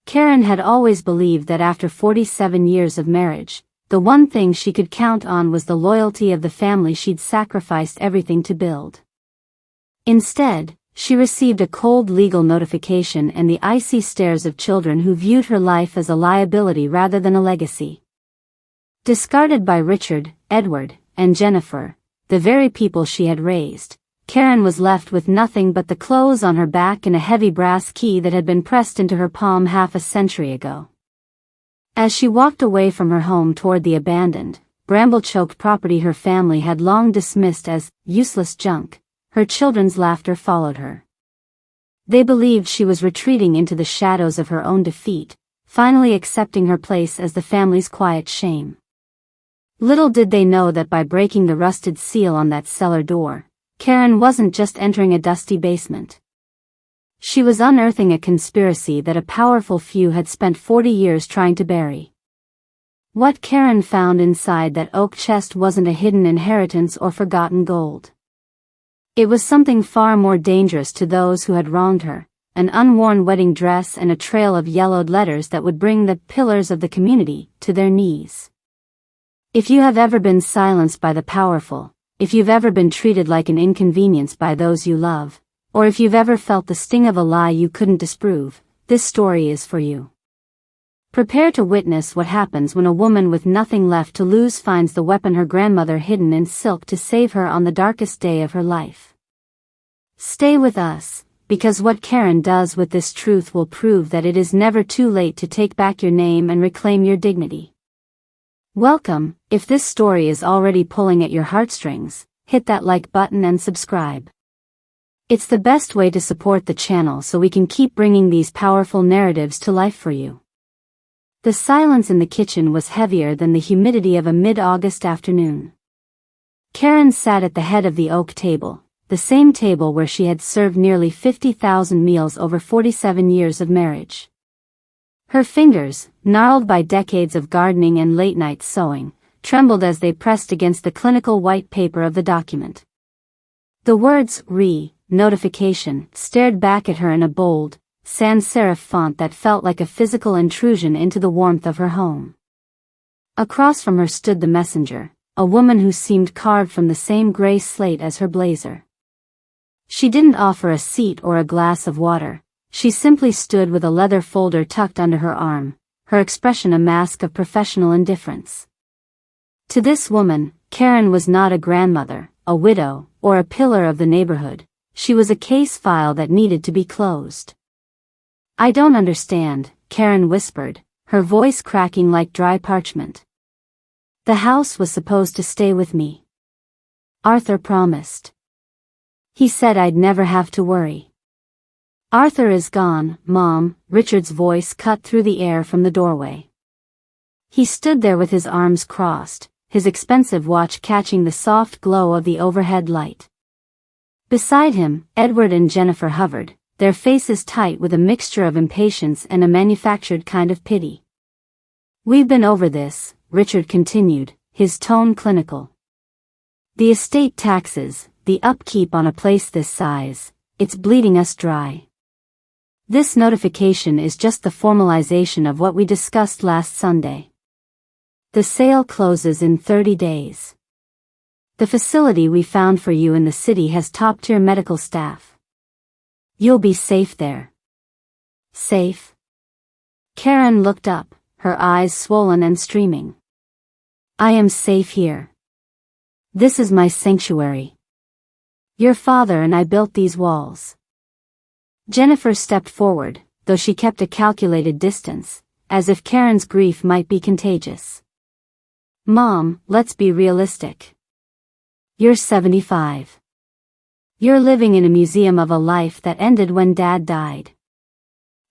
Karen had always believed that after 47 years of marriage, the one thing she could count on was the loyalty of the family she'd sacrificed everything to build. Instead, she received a cold legal notification and the icy stares of children who viewed her life as a liability rather than a legacy. Discarded by Richard, Edward, and Jennifer, the very people she had raised, Karen was left with nothing but the clothes on her back and a heavy brass key that had been pressed into her palm half a century ago. As she walked away from her home toward the abandoned, bramble-choked property her family had long dismissed as useless junk, her children's laughter followed her. They believed she was retreating into the shadows of her own defeat, finally accepting her place as the family's quiet shame. Little did they know that by breaking the rusted seal on that cellar door, Karen wasn't just entering a dusty basement. She was unearthing a conspiracy that a powerful few had spent 40 years trying to bury. What Karen found inside that oak chest wasn't a hidden inheritance or forgotten gold. It was something far more dangerous to those who had wronged her, an unworn wedding dress and a trail of yellowed letters that would bring the pillars of the community to their knees. If you have ever been silenced by the powerful, if you've ever been treated like an inconvenience by those you love, or if you've ever felt the sting of a lie you couldn't disprove, this story is for you. Prepare to witness what happens when a woman with nothing left to lose finds the weapon her grandmother hidden in silk to save her on the darkest day of her life. Stay with us, because what Karen does with this truth will prove that it is never too late to take back your name and reclaim your dignity. Welcome. If this story is already pulling at your heartstrings, hit that like button and subscribe. It's the best way to support the channel so we can keep bringing these powerful narratives to life for you. The silence in the kitchen was heavier than the humidity of a mid-August afternoon. Karen sat at the head of the oak table, the same table where she had served nearly 50,000 meals over 47 years of marriage. Her fingers, gnarled by decades of gardening and late-night sewing, trembled as they pressed against the clinical white paper of the document. The words, notification, stared back at her in a bold, sans-serif font that felt like a physical intrusion into the warmth of her home. Across from her stood the messenger, a woman who seemed carved from the same gray slate as her blazer. She didn't offer a seat or a glass of water. She simply stood with a leather folder tucked under her arm, her expression a mask of professional indifference. To this woman, Karen was not a grandmother, a widow, or a pillar of the neighborhood. She was a case file that needed to be closed. "I don't understand," Karen whispered, her voice cracking like dry parchment. "The house was supposed to stay with me. Arthur promised. He said I'd never have to worry." "Arthur is gone, Mom," Richard's voice cut through the air from the doorway. He stood there with his arms crossed, his expensive watch catching the soft glow of the overhead light. Beside him, Edward and Jennifer hovered, their faces tight with a mixture of impatience and a manufactured kind of pity. "We've been over this," Richard continued, his tone clinical. "The estate taxes, the upkeep on a place this size, it's bleeding us dry. This notification is just the formalization of what we discussed last Sunday. The sale closes in 30 days. The facility we found for you in the city has top-tier medical staff. You'll be safe there." "Safe?" Karen looked up, her eyes swollen and streaming. "I am safe here. This is my sanctuary. Your father and I built these walls." Jennifer stepped forward, though she kept a calculated distance, as if Karen's grief might be contagious. "Mom, let's be realistic. You're 75. You're living in a museum of a life that ended when Dad died.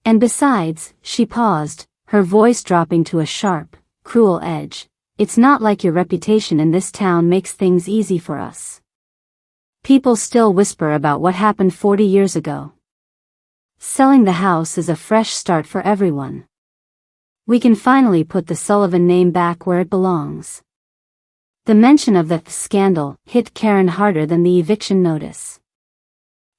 And besides," she paused, her voice dropping to a sharp, cruel edge, "it's not like your reputation in this town makes things easy for us. People still whisper about what happened 40 years ago. Selling the house is a fresh start for everyone. We can finally put the Sullivan name back where it belongs." The mention of the scandal hit Karen harder than the eviction notice.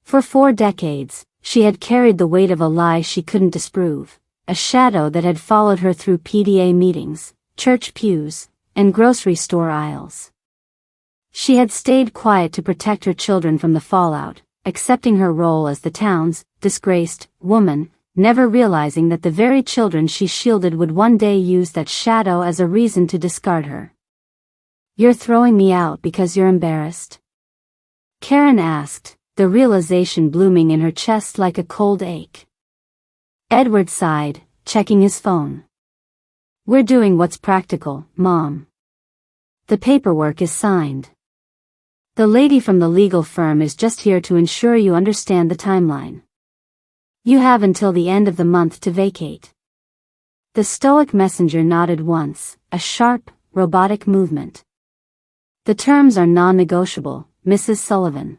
For 4 decades, she had carried the weight of a lie she couldn't disprove, a shadow that had followed her through PTA meetings, church pews, and grocery store aisles. She had stayed quiet to protect her children from the fallout, accepting her role as the town's disgraced woman, never realizing that the very children she shielded would one day use that shadow as a reason to discard her. "You're throwing me out because you're embarrassed?" Karen asked, the realization blooming in her chest like a cold ache. Edward sighed, checking his phone. "We're doing what's practical, Mom. The paperwork is signed. The lady from the legal firm is just here to ensure you understand the timeline. You have until the end of the month to vacate." The stoic messenger nodded once, a sharp, robotic movement. "The terms are non-negotiable, Mrs. Sullivan.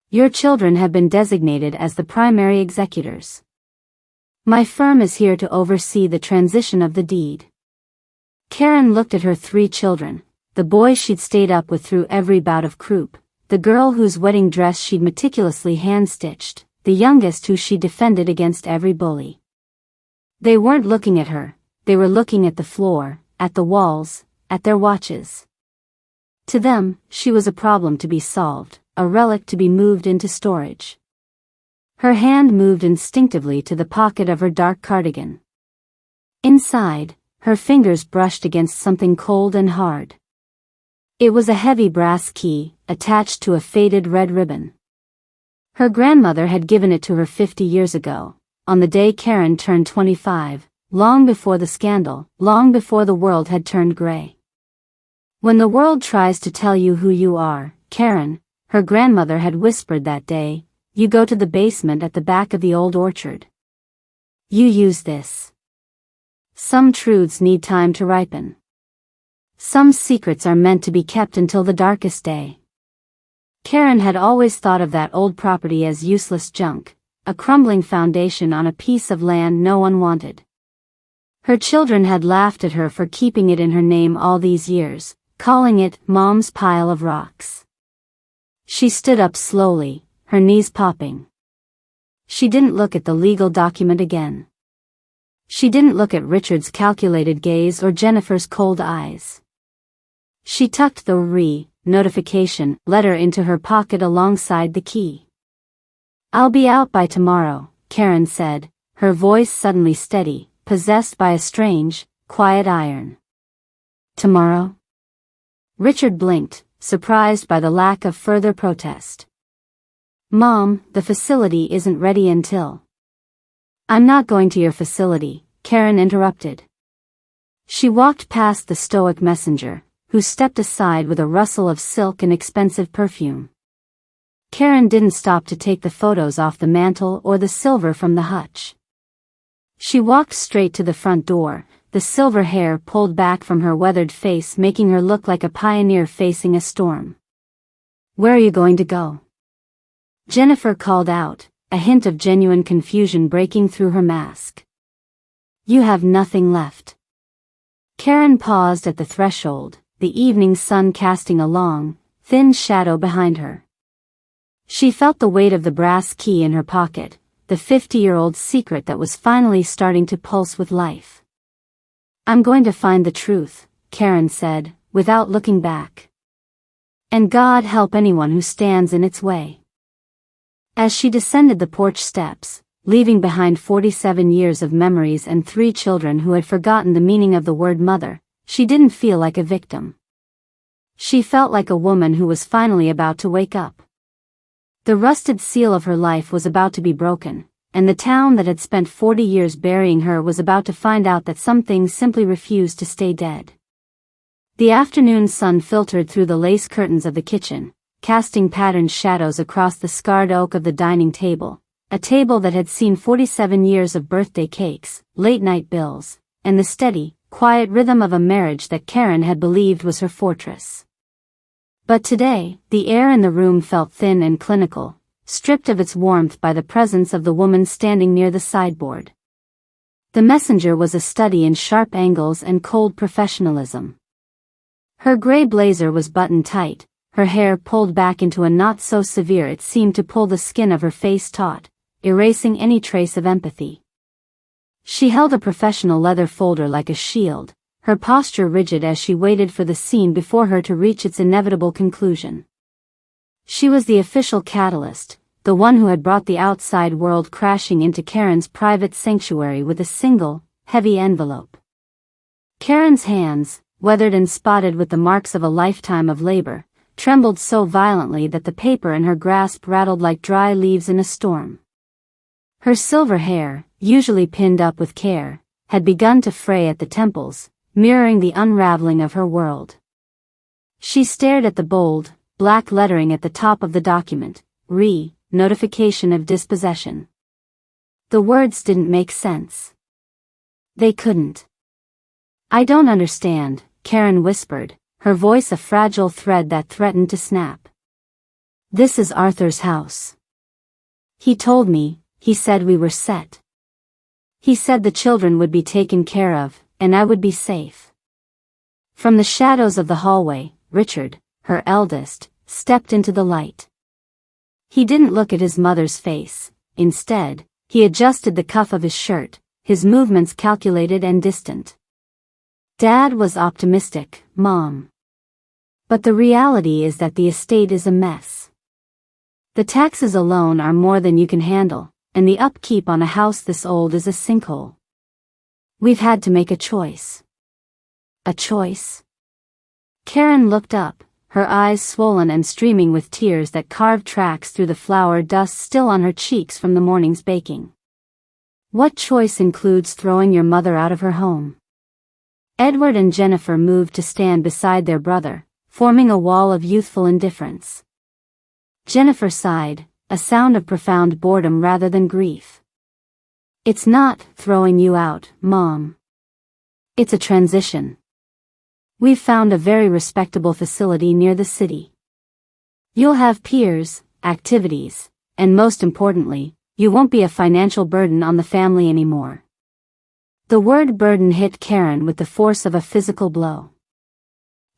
Your children have been designated as the primary executors. My firm is here to oversee the transition of the deed." Karen looked at her 3 children, the boy she'd stayed up with through every bout of croup, the girl whose wedding dress she'd meticulously hand-stitched, the youngest who she defended against every bully. They weren't looking at her, they were looking at the floor, at the walls, at their watches. To them, she was a problem to be solved, a relic to be moved into storage. Her hand moved instinctively to the pocket of her dark cardigan. Inside, her fingers brushed against something cold and hard. It was a heavy brass key, attached to a faded red ribbon. Her grandmother had given it to her 50 years ago, on the day Karen turned 25, long before the scandal, long before the world had turned gray. "When the world tries to tell you who you are, Karen," her grandmother had whispered that day, "you go to the basement at the back of the old orchard. You use this. Some truths need time to ripen. Some secrets are meant to be kept until the darkest day." Karen had always thought of that old property as useless junk, a crumbling foundation on a piece of land no one wanted. Her children had laughed at her for keeping it in her name all these years, calling it Mom's pile of rocks. She stood up slowly, her knees popping. She didn't look at the legal document again. She didn't look at Richard's calculated gaze or Jennifer's cold eyes. She tucked the notification letter into her pocket alongside the key. "I'll be out by tomorrow," Karen said, her voice suddenly steady, possessed by a strange, quiet iron. "Tomorrow?" Richard blinked, surprised by the lack of further protest. "Mom, the facility isn't ready until—" "I'm not going to your facility," Karen interrupted. She walked past the stoic messenger, who stepped aside with a rustle of silk and expensive perfume. Karen didn't stop to take the photos off the mantel or the silver from the hutch. She walked straight to the front door, the silver hair pulled back from her weathered face making her look like a pioneer facing a storm. "Where are you going to go?" Jennifer called out, a hint of genuine confusion breaking through her mask. "You have nothing left." Karen paused at the threshold, the evening sun casting a long, thin shadow behind her. She felt the weight of the brass key in her pocket, the 50-year-old secret that was finally starting to pulse with life. "I'm going to find the truth," Karen said, without looking back. "And God help anyone who stands in its way." As she descended the porch steps, leaving behind 47 years of memories and 3 children who had forgotten the meaning of the word mother, she didn't feel like a victim. She felt like a woman who was finally about to wake up. The rusted seal of her life was about to be broken, and the town that had spent 40 years burying her was about to find out that some things simply refused to stay dead. The afternoon sun filtered through the lace curtains of the kitchen, casting patterned shadows across the scarred oak of the dining table, a table that had seen 47 years of birthday cakes, late-night bills, and the steady, quiet rhythm of a marriage that Karen had believed was her fortress. But today, the air in the room felt thin and clinical, stripped of its warmth by the presence of the woman standing near the sideboard. The messenger was a study in sharp angles and cold professionalism. Her gray blazer was buttoned tight, her hair pulled back into a knot so severe it seemed to pull the skin of her face taut, erasing any trace of empathy. She held a professional leather folder like a shield, her posture rigid as she waited for the scene before her to reach its inevitable conclusion. She was the official catalyst, the one who had brought the outside world crashing into Karen's private sanctuary with a single, heavy envelope. Karen's hands, weathered and spotted with the marks of a lifetime of labor, trembled so violently that the paper in her grasp rattled like dry leaves in a storm. Her silver hair, usually pinned up with care, had begun to fray at the temples, mirroring the unraveling of her world. She stared at the bold, black lettering at the top of the document, Notification of Dispossession. The words didn't make sense. They couldn't. "I don't understand," Karen whispered, her voice a fragile thread that threatened to snap. "This is Arthur's house. He told me, he said we were set. He said the children would be taken care of, and I would be safe." From the shadows of the hallway, Richard, her eldest, stepped into the light. He didn't look at his mother's face. Instead, he adjusted the cuff of his shirt, his movements calculated and distant. "Dad was optimistic, Mom. But the reality is that the estate is a mess. The taxes alone are more than you can handle, and the upkeep on a house this old is a sinkhole. We've had to make a choice." "A choice?" Karen looked up, her eyes swollen and streaming with tears that carved tracks through the flour dust still on her cheeks from the morning's baking. "What choice includes throwing your mother out of her home?" Edward and Jennifer moved to stand beside their brother, forming a wall of youthful indifference. Jennifer sighed, a sound of profound boredom rather than grief. "It's not throwing you out, Mom. It's a transition. We've found a very respectable facility near the city. You'll have peers, activities, and most importantly, you won't be a financial burden on the family anymore." The word burden hit Karen with the force of a physical blow.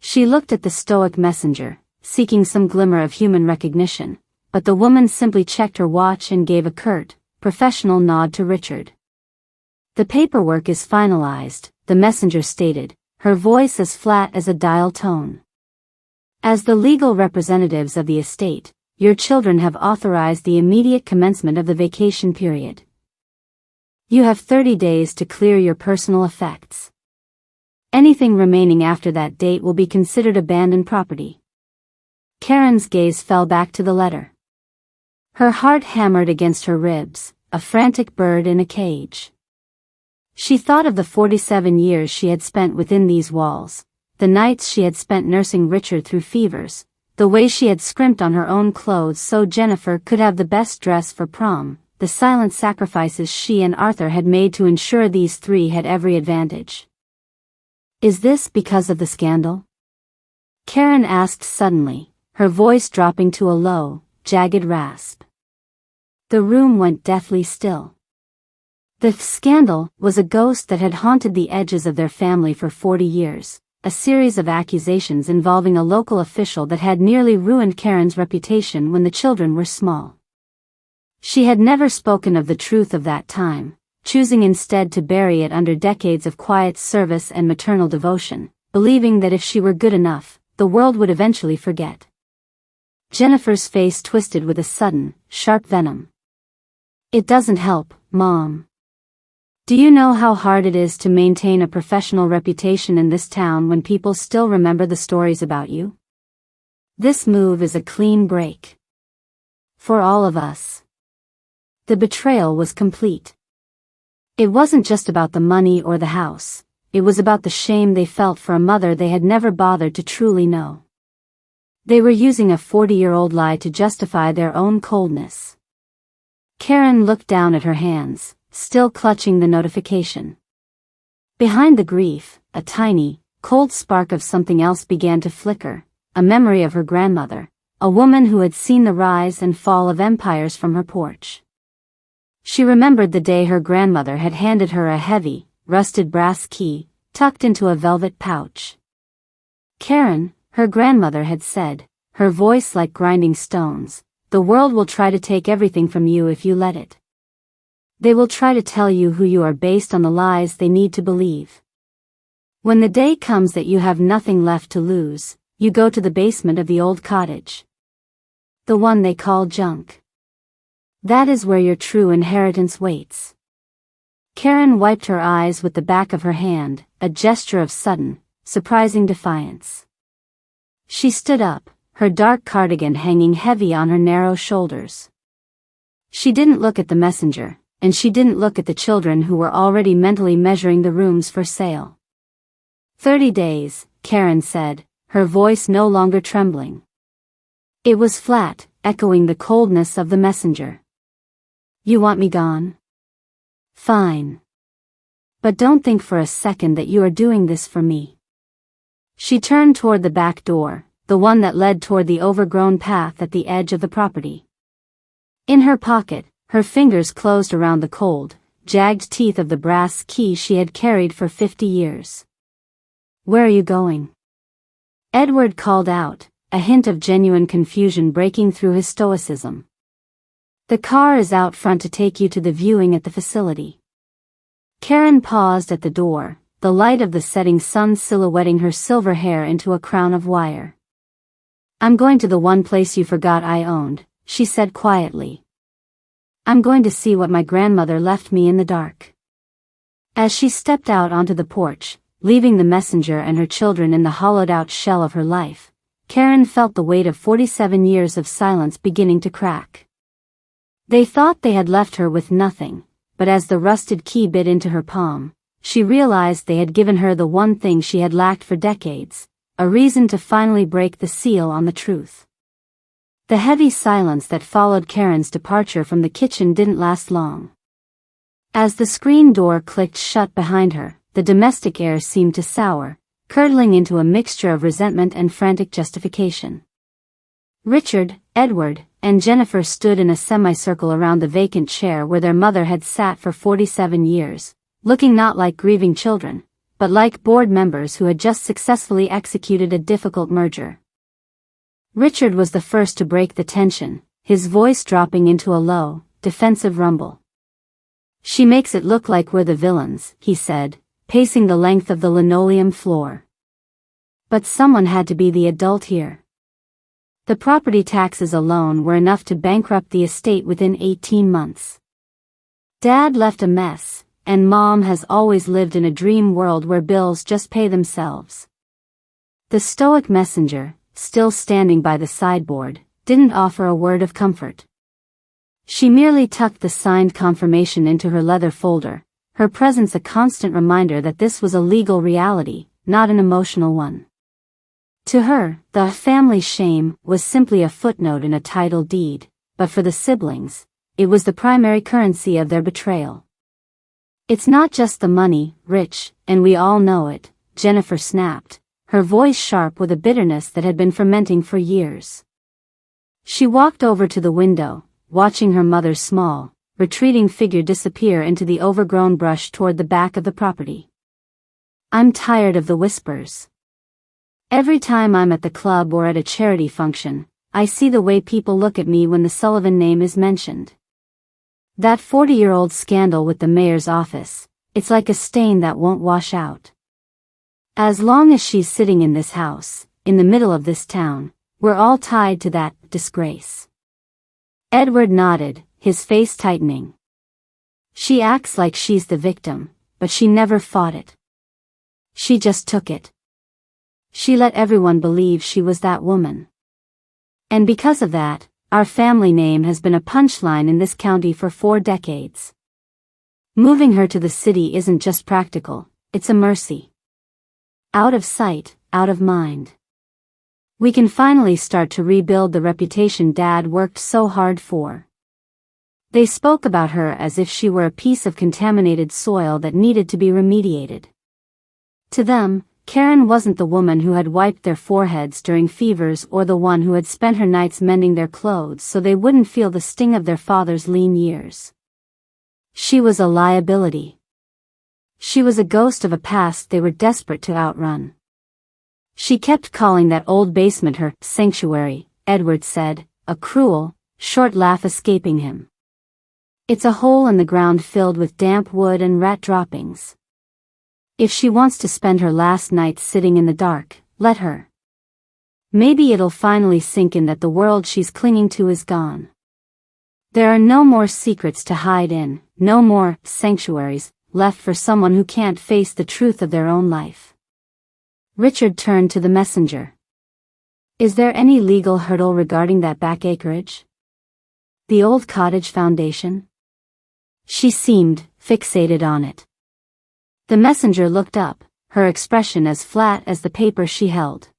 She looked at the stoic messenger, seeking some glimmer of human recognition, but the woman simply checked her watch and gave a curt, professional nod to Richard. "The paperwork is finalized," the messenger stated, her voice as flat as a dial tone. "As the legal representatives of the estate, your children have authorized the immediate commencement of the vacation period. You have 30 days to clear your personal effects. Anything remaining after that date will be considered abandoned property." Karen's gaze fell back to the letter. Her heart hammered against her ribs, a frantic bird in a cage. She thought of the 47 years she had spent within these walls, the nights she had spent nursing Richard through fevers, the way she had scrimped on her own clothes so Jennifer could have the best dress for prom, the silent sacrifices she and Arthur had made to ensure these three had every advantage. "Is this because of the scandal?" Karen asked suddenly, her voice dropping to a low, jagged rasp. The room went deathly still. The scandal was a ghost that had haunted the edges of their family for 40 years, a series of accusations involving a local official that had nearly ruined Karen's reputation when the children were small. She had never spoken of the truth of that time, choosing instead to bury it under decades of quiet service and maternal devotion, believing that if she were good enough, the world would eventually forget. Jennifer's face twisted with a sudden, sharp venom. "It doesn't help, Mom. Do you know how hard it is to maintain a professional reputation in this town when people still remember the stories about you? This move is a clean break. For all of us." The betrayal was complete. It wasn't just about the money or the house, it was about the shame they felt for a mother they had never bothered to truly know. They were using a 40-year-old lie to justify their own coldness. Karen looked down at her hands, still clutching the notification. Behind the grief, a tiny, cold spark of something else began to flicker, a memory of her grandmother, a woman who had seen the rise and fall of empires from her porch. She remembered the day her grandmother had handed her a heavy, rusted brass key, tucked into a velvet pouch. "Karen," her grandmother had said, her voice like grinding stones, "the world will try to take everything from you if you let it. They will try to tell you who you are based on the lies they need to believe. When the day comes that you have nothing left to lose, you go to the basement of the old cottage. The one they call junk. That is where your true inheritance waits. Karen wiped her eyes with the back of her hand, a gesture of sudden, surprising defiance. She stood up, her dark cardigan hanging heavy on her narrow shoulders. She didn't look at the messenger, and she didn't look at the children who were already mentally measuring the rooms for sale. 30 days, Karen said, her voice no longer trembling. It was flat, echoing the coldness of the messenger. You want me gone? Fine. But don't think for a second that you are doing this for me. She turned toward the back door, the one that led toward the overgrown path at the edge of the property. In her pocket, her fingers closed around the cold, jagged teeth of the brass key she had carried for 50 years. Where are you going? Edward called out, a hint of genuine confusion breaking through his stoicism. The car is out front to take you to the viewing at the facility. Karen paused at the door, the light of the setting sun silhouetting her silver hair into a crown of wire. I'm going to the one place you forgot I owned, she said quietly. I'm going to see what my grandmother left me in the dark. As she stepped out onto the porch, leaving the messenger and her children in the hollowed-out shell of her life, Karen felt the weight of 47 years of silence beginning to crack. They thought they had left her with nothing, but as the rusted key bit into her palm, she realized they had given her the one thing she had lacked for decades, a reason to finally break the seal on the truth. The heavy silence that followed Karen's departure from the kitchen didn't last long. As the screen door clicked shut behind her, the domestic air seemed to sour, curdling into a mixture of resentment and frantic justification. Richard, Edward, and Jennifer stood in a semicircle around the vacant chair where their mother had sat for 47 years, looking not like grieving children, but like board members who had just successfully executed a difficult merger. Richard was the first to break the tension, his voice dropping into a low, defensive rumble. She makes it look like we're the villains, he said, pacing the length of the linoleum floor. But someone had to be the adult here. The property taxes alone were enough to bankrupt the estate within 18 months. Dad left a mess, and Mom has always lived in a dream world where bills just pay themselves. The stoic messenger, still standing by the sideboard, didn't offer a word of comfort. She merely tucked the signed confirmation into her leather folder, her presence a constant reminder that this was a legal reality, not an emotional one. To her, the family shame was simply a footnote in a title deed, but for the siblings, it was the primary currency of their betrayal. It's not just the money, Rich, and we all know it, Jennifer snapped, her voice sharp with a bitterness that had been fermenting for years. She walked over to the window, watching her mother's small, retreating figure disappear into the overgrown brush toward the back of the property. I'm tired of the whispers. Every time I'm at the club or at a charity function, I see the way people look at me when the Sullivan name is mentioned. That 40-year-old scandal with the mayor's office, it's like a stain that won't wash out. As long as she's sitting in this house, in the middle of this town, we're all tied to that disgrace. Edward nodded, his face tightening. She acts like she's the victim, but she never fought it. She just took it. She let everyone believe she was that woman. And because of that, our family name has been a punchline in this county for 4 decades. Moving her to the city isn't just practical, it's a mercy. Out of sight, out of mind. We can finally start to rebuild the reputation Dad worked so hard for. They spoke about her as if she were a piece of contaminated soil that needed to be remediated. To them, Karen wasn't the woman who had wiped their foreheads during fevers or the one who had spent her nights mending their clothes so they wouldn't feel the sting of their father's lean years. She was a liability. She was a ghost of a past they were desperate to outrun. She kept calling that old basement her sanctuary, Edward said, a cruel, short laugh escaping him. It's a hole in the ground filled with damp wood and rat droppings. If she wants to spend her last nights sitting in the dark, let her. Maybe it'll finally sink in that the world she's clinging to is gone. There are no more secrets to hide in, no more sanctuaries left for someone who can't face the truth of their own life. Richard turned to the messenger. Is there any legal hurdle regarding that back acreage? The old cottage foundation? She seemed fixated on it. The messenger looked up, her expression as flat as the paper she held.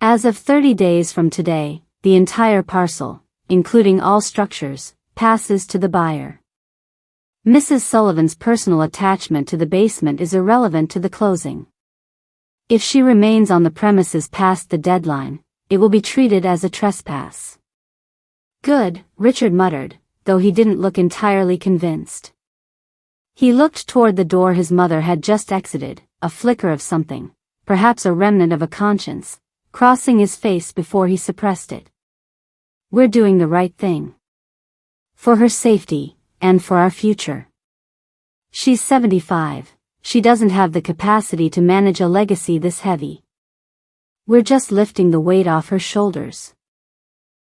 As of 30 days from today, the entire parcel, including all structures, passes to the buyer. Mrs. Sullivan's personal attachment to the basement is irrelevant to the closing. If she remains on the premises past the deadline, it will be treated as a trespass. Good, Richard muttered, though he didn't look entirely convinced. He looked toward the door his mother had just exited, a flicker of something, perhaps a remnant of a conscience, crossing his face before he suppressed it. We're doing the right thing. For her safety, and for our future. She's 75, she doesn't have the capacity to manage a legacy this heavy. We're just lifting the weight off her shoulders.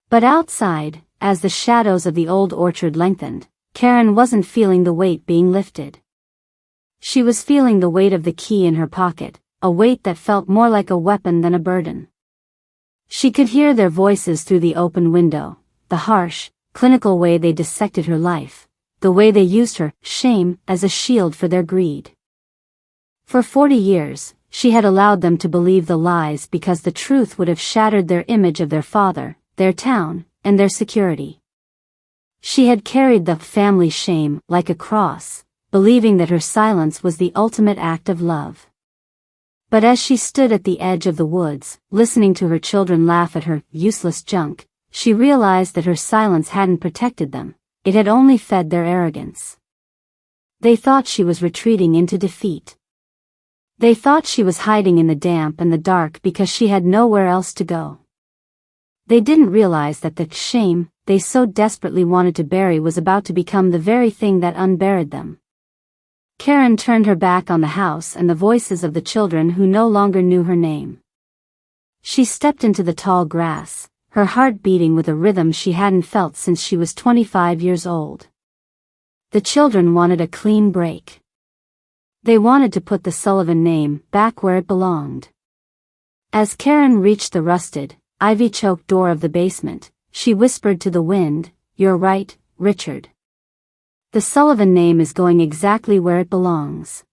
But outside, as the shadows of the old orchard lengthened, Karen wasn't feeling the weight being lifted. She was feeling the weight of the key in her pocket, a weight that felt more like a weapon than a burden. She could hear their voices through the open window, the harsh, clinical way they dissected her life, the way they used her shame as a shield for their greed. For 40 years, she had allowed them to believe the lies because the truth would have shattered their image of their father, their town, and their security. She had carried the family shame like a cross, believing that her silence was the ultimate act of love. But as she stood at the edge of the woods, listening to her children laugh at her useless junk, she realized that her silence hadn't protected them, it had only fed their arrogance. They thought she was retreating into defeat. They thought she was hiding in the damp and the dark because she had nowhere else to go. They didn't realize that the shame they so desperately wanted to bury was about to become the very thing that unburied them. Karen turned her back on the house and the voices of the children who no longer knew her name. She stepped into the tall grass, her heart beating with a rhythm she hadn't felt since she was 25 years old. The children wanted a clean break. They wanted to put the Sullivan name back where it belonged. As Karen reached the rusted, ivy-choked door of the basement, she whispered to the wind, "You're right, Richard. The Sullivan name is going exactly where it belongs.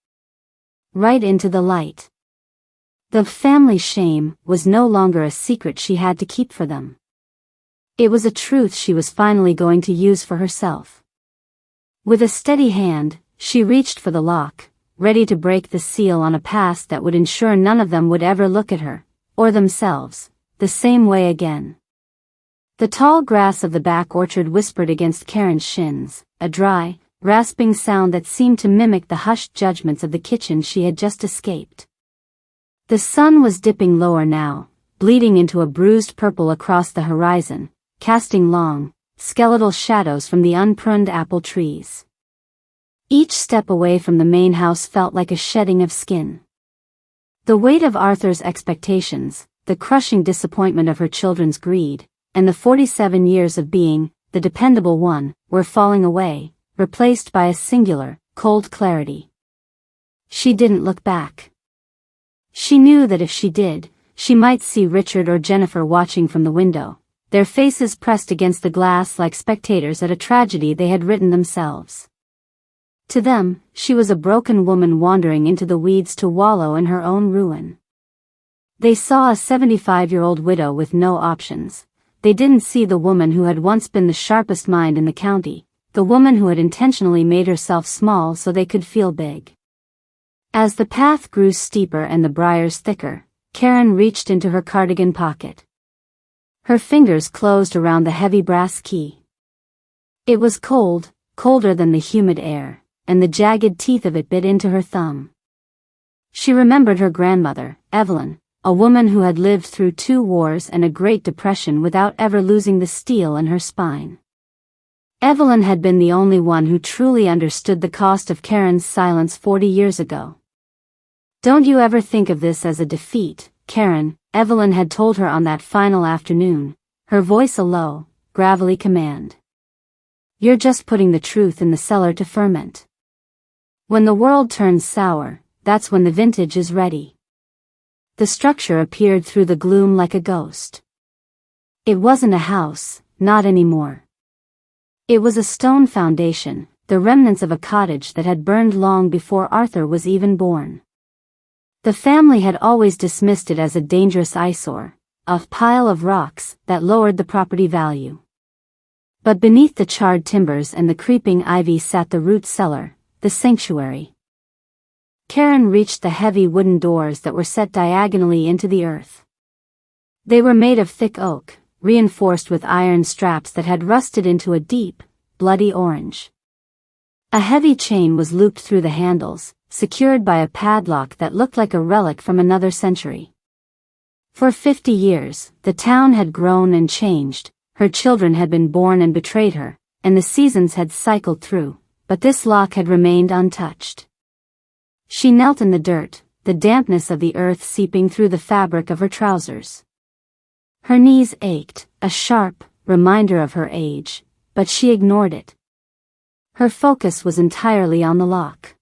Right into the light." The family shame was no longer a secret she had to keep for them. It was a truth she was finally going to use for herself. With a steady hand, she reached for the lock, ready to break the seal on a past that would ensure none of them would ever look at her, or themselves, the same way again. The tall grass of the back orchard whispered against Karen's shins, a dry, rasping sound that seemed to mimic the hushed judgments of the kitchen she had just escaped. The sun was dipping lower now, bleeding into a bruised purple across the horizon, casting long, skeletal shadows from the unpruned apple trees. Each step away from the main house felt like a shedding of skin. The weight of Arthur's expectations, the crushing disappointment of her children's greed, and the 47 years of being the dependable one, were falling away, replaced by a singular, cold clarity. She didn't look back. She knew that if she did, she might see Richard or Jennifer watching from the window, their faces pressed against the glass like spectators at a tragedy they had written themselves. To them, she was a broken woman wandering into the weeds to wallow in her own ruin. They saw a 75-year-old widow with no options. They didn't see the woman who had once been the sharpest mind in the county, the woman who had intentionally made herself small so they could feel big. As the path grew steeper and the briars thicker, Karen reached into her cardigan pocket. Her fingers closed around the heavy brass key. It was cold, colder than the humid air, and the jagged teeth of it bit into her thumb. She remembered her grandmother, Evelyn, a woman who had lived through 2 wars and a Great Depression without ever losing the steel in her spine. Evelyn had been the only one who truly understood the cost of Karen's silence 40 years ago. "Don't you ever think of this as a defeat, Karen," Evelyn had told her on that final afternoon, her voice a low, gravelly command. "You're just putting the truth in the cellar to ferment. When the world turns sour, that's when the vintage is ready." The structure appeared through the gloom like a ghost. It wasn't a house, not anymore. It was a stone foundation, the remnants of a cottage that had burned long before Arthur was even born. The family had always dismissed it as a dangerous eyesore, a pile of rocks that lowered the property value. But beneath the charred timbers and the creeping ivy sat the root cellar, the sanctuary. Karen reached the heavy wooden doors that were set diagonally into the earth. They were made of thick oak, reinforced with iron straps that had rusted into a deep, bloody orange. A heavy chain was looped through the handles, secured by a padlock that looked like a relic from another century. For 50 years, the town had grown and changed, her children had been born and betrayed her, and the seasons had cycled through, but this lock had remained untouched. She knelt in the dirt, the dampness of the earth seeping through the fabric of her trousers. Her knees ached, a sharp reminder of her age, but she ignored it. Her focus was entirely on the lock.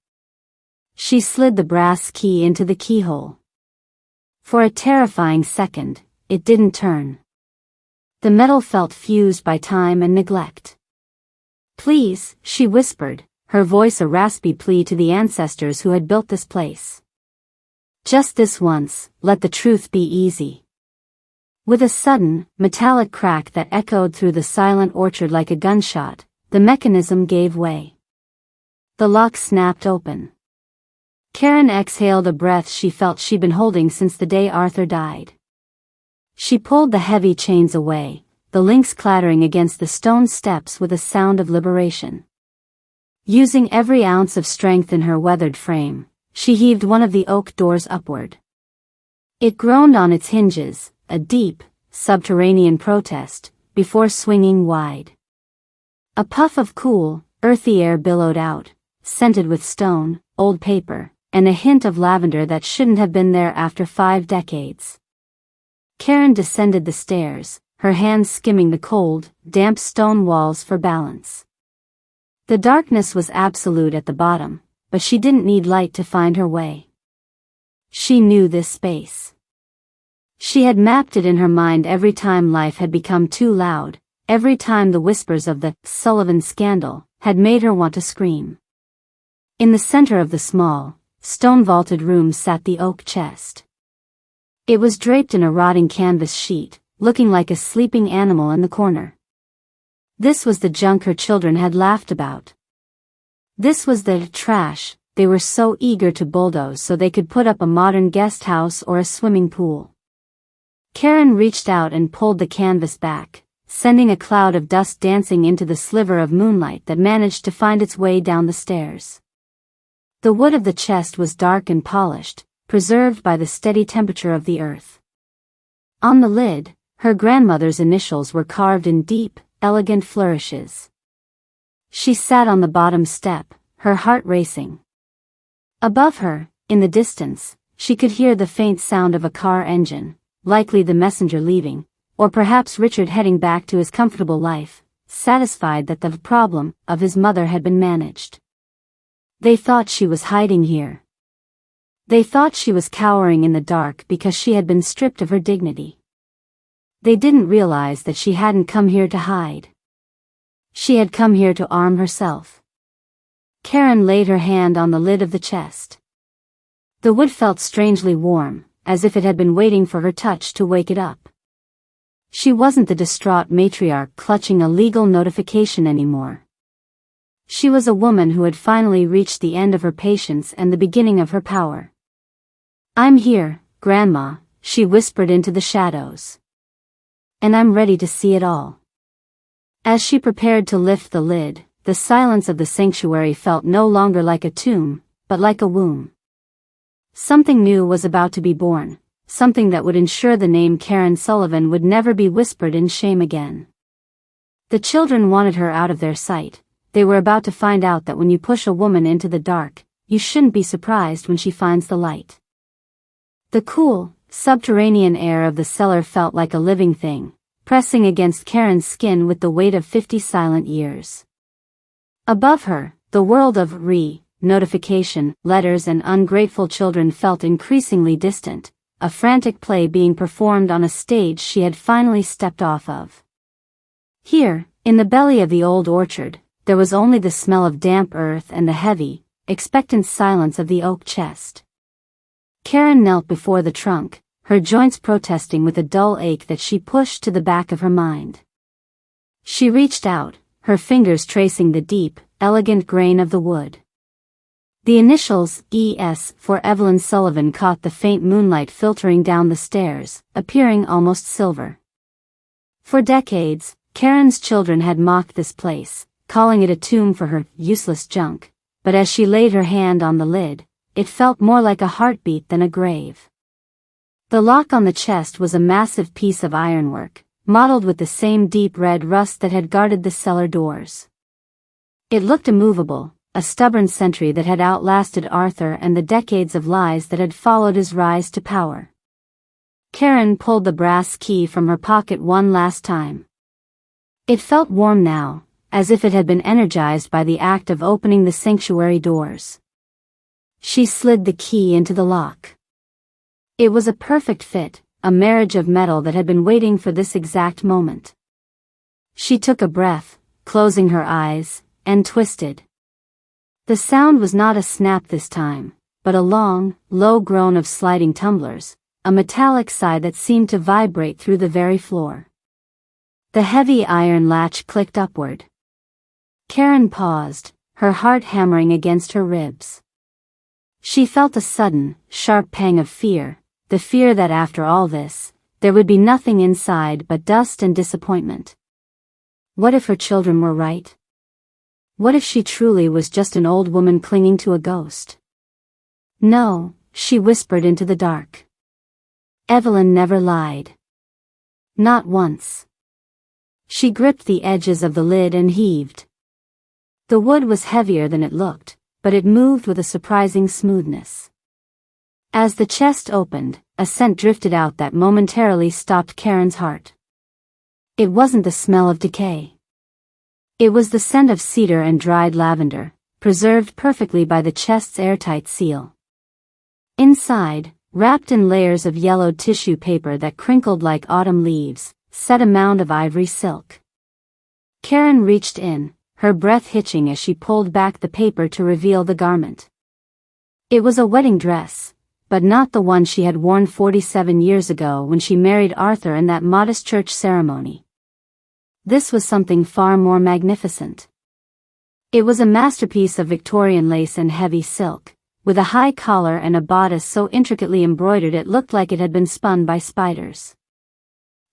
She slid the brass key into the keyhole. For a terrifying second, it didn't turn. The metal felt fused by time and neglect. "Please," she whispered, her voice a raspy plea to the ancestors who had built this place. "Just this once, let the truth be easy." With a sudden, metallic crack that echoed through the silent orchard like a gunshot, the mechanism gave way. The lock snapped open. Karen exhaled a breath she felt she'd been holding since the day Arthur died. She pulled the heavy chains away, the links clattering against the stone steps with a sound of liberation. Using every ounce of strength in her weathered frame, she heaved one of the oak doors upward. It groaned on its hinges, a deep, subterranean protest, before swinging wide. A puff of cool, earthy air billowed out, scented with stone, old paper, and a hint of lavender that shouldn't have been there after 5 decades. Karen descended the stairs, her hands skimming the cold, damp stone walls for balance. The darkness was absolute at the bottom, but she didn't need light to find her way. She knew this space. She had mapped it in her mind every time life had become too loud, every time the whispers of the Sullivan scandal had made her want to scream. In the center of the small, stone-vaulted room sat the oak chest. It was draped in a rotting canvas sheet, looking like a sleeping animal in the corner. This was the junk her children had laughed about. This was the trash they were so eager to bulldoze so they could put up a modern guest house or a swimming pool. Karen reached out and pulled the canvas back, sending a cloud of dust dancing into the sliver of moonlight that managed to find its way down the stairs. The wood of the chest was dark and polished, preserved by the steady temperature of the earth. On the lid, her grandmother's initials were carved in deep, elegant flourishes. She sat on the bottom step, her heart racing. Above her, in the distance, she could hear the faint sound of a car engine, likely the messenger leaving, or perhaps Richard heading back to his comfortable life, satisfied that the problem of his mother had been managed. They thought she was hiding here. They thought she was cowering in the dark because she had been stripped of her dignity. They didn't realize that she hadn't come here to hide. She had come here to arm herself. Karen laid her hand on the lid of the chest. The wood felt strangely warm, as if it had been waiting for her touch to wake it up. She wasn't the distraught matriarch clutching a legal notification anymore. She was a woman who had finally reached the end of her patience and the beginning of her power. "I'm here, Grandma," she whispered into the shadows. "And I'm ready to see it all." As she prepared to lift the lid, the silence of the sanctuary felt no longer like a tomb, but like a womb. Something new was about to be born, something that would ensure the name Karen Sullivan would never be whispered in shame again. The children wanted her out of their sight. They were about to find out that when you push a woman into the dark, you shouldn't be surprised when she finds the light. The cool, subterranean air of the cellar felt like a living thing, pressing against Karen's skin with the weight of 50 silent years. Above her, the world of notification, letters and ungrateful children felt increasingly distant, a frantic play being performed on a stage she had finally stepped off of. Here, in the belly of the old orchard, there was only the smell of damp earth and the heavy, expectant silence of the oak chest. Karen knelt before the trunk, her joints protesting with a dull ache that she pushed to the back of her mind. She reached out, her fingers tracing the deep, elegant grain of the wood. The initials, E.S., for Evelyn Sullivan caught the faint moonlight filtering down the stairs, appearing almost silver. For decades, Karen's children had mocked this place, calling it a tomb for her useless junk, but as she laid her hand on the lid, it felt more like a heartbeat than a grave. The lock on the chest was a massive piece of ironwork, mottled with the same deep red rust that had guarded the cellar doors. It looked immovable, a stubborn sentry that had outlasted Arthur and the decades of lies that had followed his rise to power. Karen pulled the brass key from her pocket one last time. It felt warm now, as if it had been energized by the act of opening the sanctuary doors. She slid the key into the lock. It was a perfect fit, a marriage of metal that had been waiting for this exact moment. She took a breath, closing her eyes, and twisted. The sound was not a snap this time, but a long, low groan of sliding tumblers, a metallic sigh that seemed to vibrate through the very floor. The heavy iron latch clicked upward. Karen paused, her heart hammering against her ribs. She felt a sudden, sharp pang of fear, the fear that after all this, there would be nothing inside but dust and disappointment. What if her children were right? What if she truly was just an old woman clinging to a ghost? No, she whispered into the dark. Evelyn never lied. Not once. She gripped the edges of the lid and heaved. The wood was heavier than it looked, but it moved with a surprising smoothness. As the chest opened, a scent drifted out that momentarily stopped Karen's heart. It wasn't the smell of decay. It was the scent of cedar and dried lavender, preserved perfectly by the chest's airtight seal. Inside, wrapped in layers of yellowed tissue paper that crinkled like autumn leaves, sat a mound of ivory silk. Karen reached in, her breath hitching as she pulled back the paper to reveal the garment. It was a wedding dress, but not the one she had worn 47 years ago when she married Arthur in that modest church ceremony. This was something far more magnificent. It was a masterpiece of Victorian lace and heavy silk, with a high collar and a bodice so intricately embroidered it looked like it had been spun by spiders.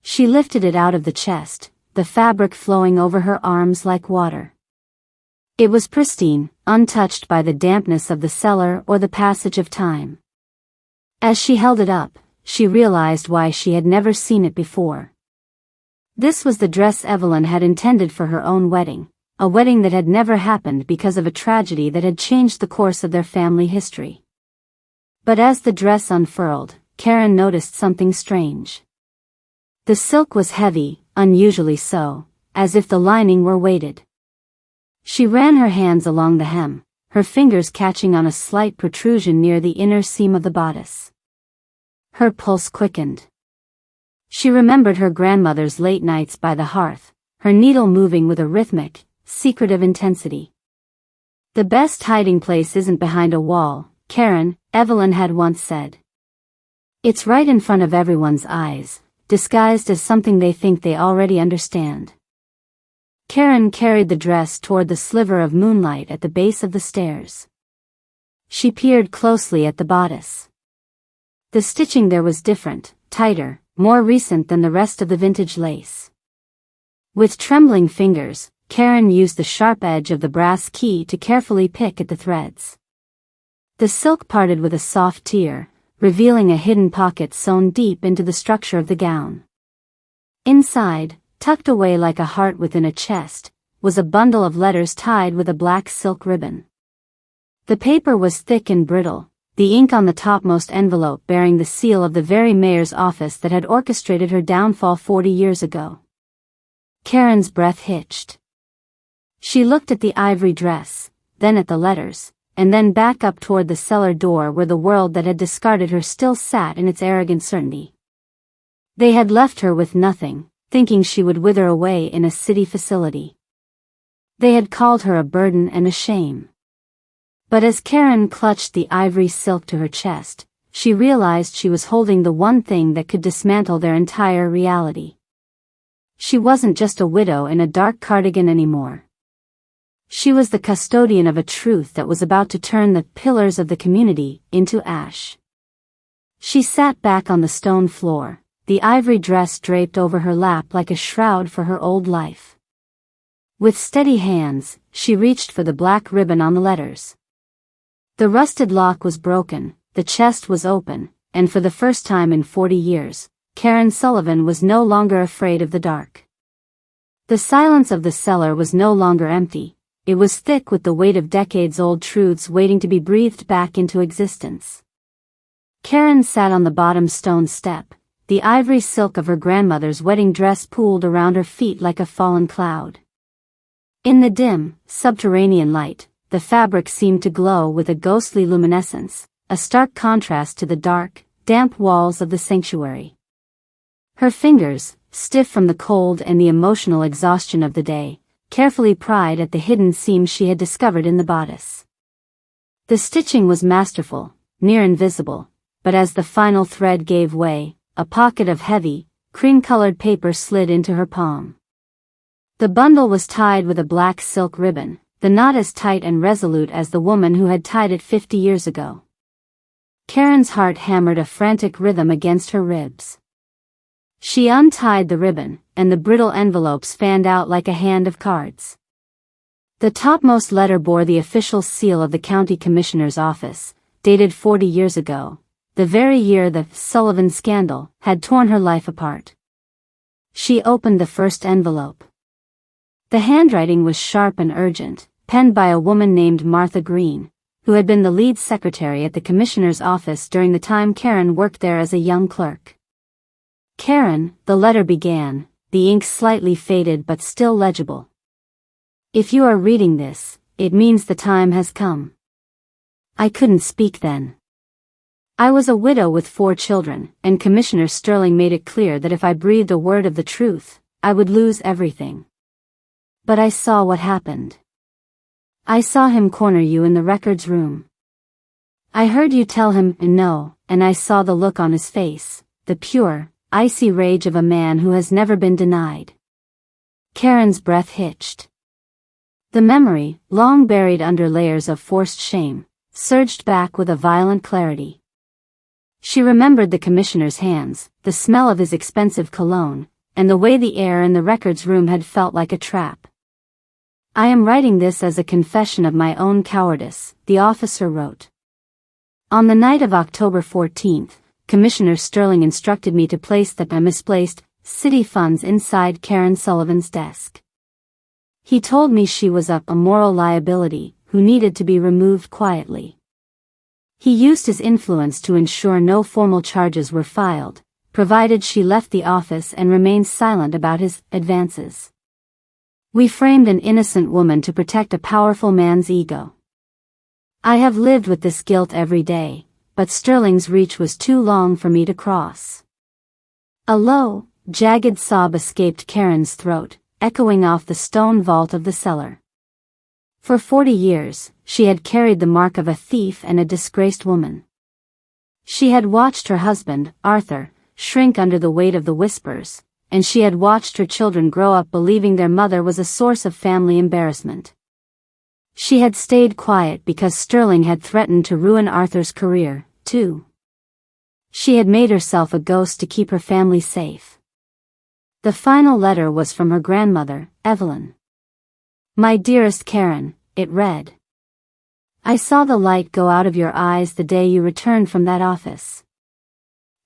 She lifted it out of the chest, the fabric flowing over her arms like water. It was pristine, untouched by the dampness of the cellar or the passage of time. As she held it up, she realized why she had never seen it before. This was the dress Evelyn had intended for her own wedding, a wedding that had never happened because of a tragedy that had changed the course of their family history. But as the dress unfurled, Karen noticed something strange. The silk was heavy, unusually so, as if the lining were weighted. She ran her hands along the hem, her fingers catching on a slight protrusion near the inner seam of the bodice. Her pulse quickened. She remembered her grandmother's late nights by the hearth, her needle moving with a rhythmic, secretive intensity. The best hiding place isn't behind a wall, Karen, Evelyn had once said. It's right in front of everyone's eyes, disguised as something they think they already understand. Karen carried the dress toward the sliver of moonlight at the base of the stairs. She peered closely at the bodice. The stitching there was different, tighter, more recent than the rest of the vintage lace. With trembling fingers, Karen used the sharp edge of the brass key to carefully pick at the threads. The silk parted with a soft tear, revealing a hidden pocket sewn deep into the structure of the gown. Inside, tucked away like a heart within a chest, was a bundle of letters tied with a black silk ribbon. The paper was thick and brittle, the ink on the topmost envelope bearing the seal of the very mayor's office that had orchestrated her downfall 40 years ago. Karen's breath hitched. She looked at the ivory dress, then at the letters, and then back up toward the cellar door where the world that had discarded her still sat in its arrogant certainty. They had left her with nothing, thinking she would wither away in a city facility. They had called her a burden and a shame. But as Karen clutched the ivory silk to her chest, she realized she was holding the one thing that could dismantle their entire reality. She wasn't just a widow in a dark cardigan anymore. She was the custodian of a truth that was about to turn the pillars of the community into ash. She sat back on the stone floor, the ivory dress draped over her lap like a shroud for her old life. With steady hands, she reached for the black ribbon on the letters. The rusted lock was broken, the chest was open, and for the first time in 40 years, Karen Sullivan was no longer afraid of the dark. The silence of the cellar was no longer empty, it was thick with the weight of decades-old truths waiting to be breathed back into existence. Karen sat on the bottom stone step, the ivory silk of her grandmother's wedding dress pooled around her feet like a fallen cloud. In the dim, subterranean light, the fabric seemed to glow with a ghostly luminescence, a stark contrast to the dark, damp walls of the sanctuary. Her fingers, stiff from the cold and the emotional exhaustion of the day, carefully pried at the hidden seams she had discovered in the bodice. The stitching was masterful, near invisible, but as the final thread gave way, a pocket of heavy, cream-colored paper slid into her palm. The bundle was tied with a black silk ribbon, the knot as tight and resolute as the woman who had tied it 50 years ago. Karen's heart hammered a frantic rhythm against her ribs. She untied the ribbon, and the brittle envelopes fanned out like a hand of cards. The topmost letter bore the official seal of the county commissioner's office, dated 40 years ago, the very year the Sullivan scandal had torn her life apart. She opened the first envelope. The handwriting was sharp and urgent, penned by a woman named Martha Green, who had been the lead secretary at the commissioner's office during the time Karen worked there as a young clerk. Karen, the letter began, the ink slightly faded but still legible. If you are reading this, it means the time has come. I couldn't speak then. I was a widow with 4 children, and Commissioner Sterling made it clear that if I breathed a word of the truth, I would lose everything. But I saw what happened. I saw him corner you in the records room. I heard you tell him no, and I saw the look on his face, the pure, icy rage of a man who has never been denied. Karen's breath hitched. The memory, long buried under layers of forced shame, surged back with a violent clarity. She remembered the commissioner's hands, the smell of his expensive cologne, and the way the air in the records room had felt like a trap. I am writing this as a confession of my own cowardice, the officer wrote. On the night of October 14th, Commissioner Sterling instructed me to place the misplaced city funds inside Karen Sullivan's desk. He told me she was a moral liability who needed to be removed quietly. He used his influence to ensure no formal charges were filed, provided she left the office and remained silent about his advances. We framed an innocent woman to protect a powerful man's ego. I have lived with this guilt every day, but Sterling's reach was too long for me to cross. A low, jagged sob escaped Karen's throat, echoing off the stone vault of the cellar. For 40 years, she had carried the mark of a thief and a disgraced woman. She had watched her husband, Arthur, shrink under the weight of the whispers, and she had watched her children grow up believing their mother was a source of family embarrassment. She had stayed quiet because Sterling had threatened to ruin Arthur's career, too. She had made herself a ghost to keep her family safe. The final letter was from her grandmother, Evelyn. My dearest Karen, it read. I saw the light go out of your eyes the day you returned from that office.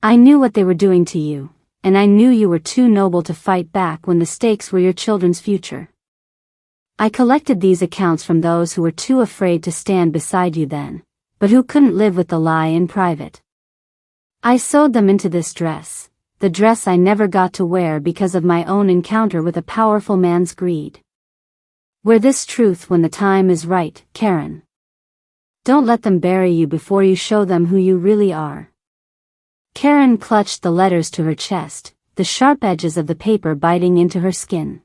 I knew what they were doing to you, and I knew you were too noble to fight back when the stakes were your children's future. I collected these accounts from those who were too afraid to stand beside you then, but who couldn't live with the lie in private. I sewed them into this dress, the dress I never got to wear because of my own encounter with a powerful man's greed. Wear this truth when the time is right, Karen. Don't let them bury you before you show them who you really are. Karen clutched the letters to her chest, the sharp edges of the paper biting into her skin.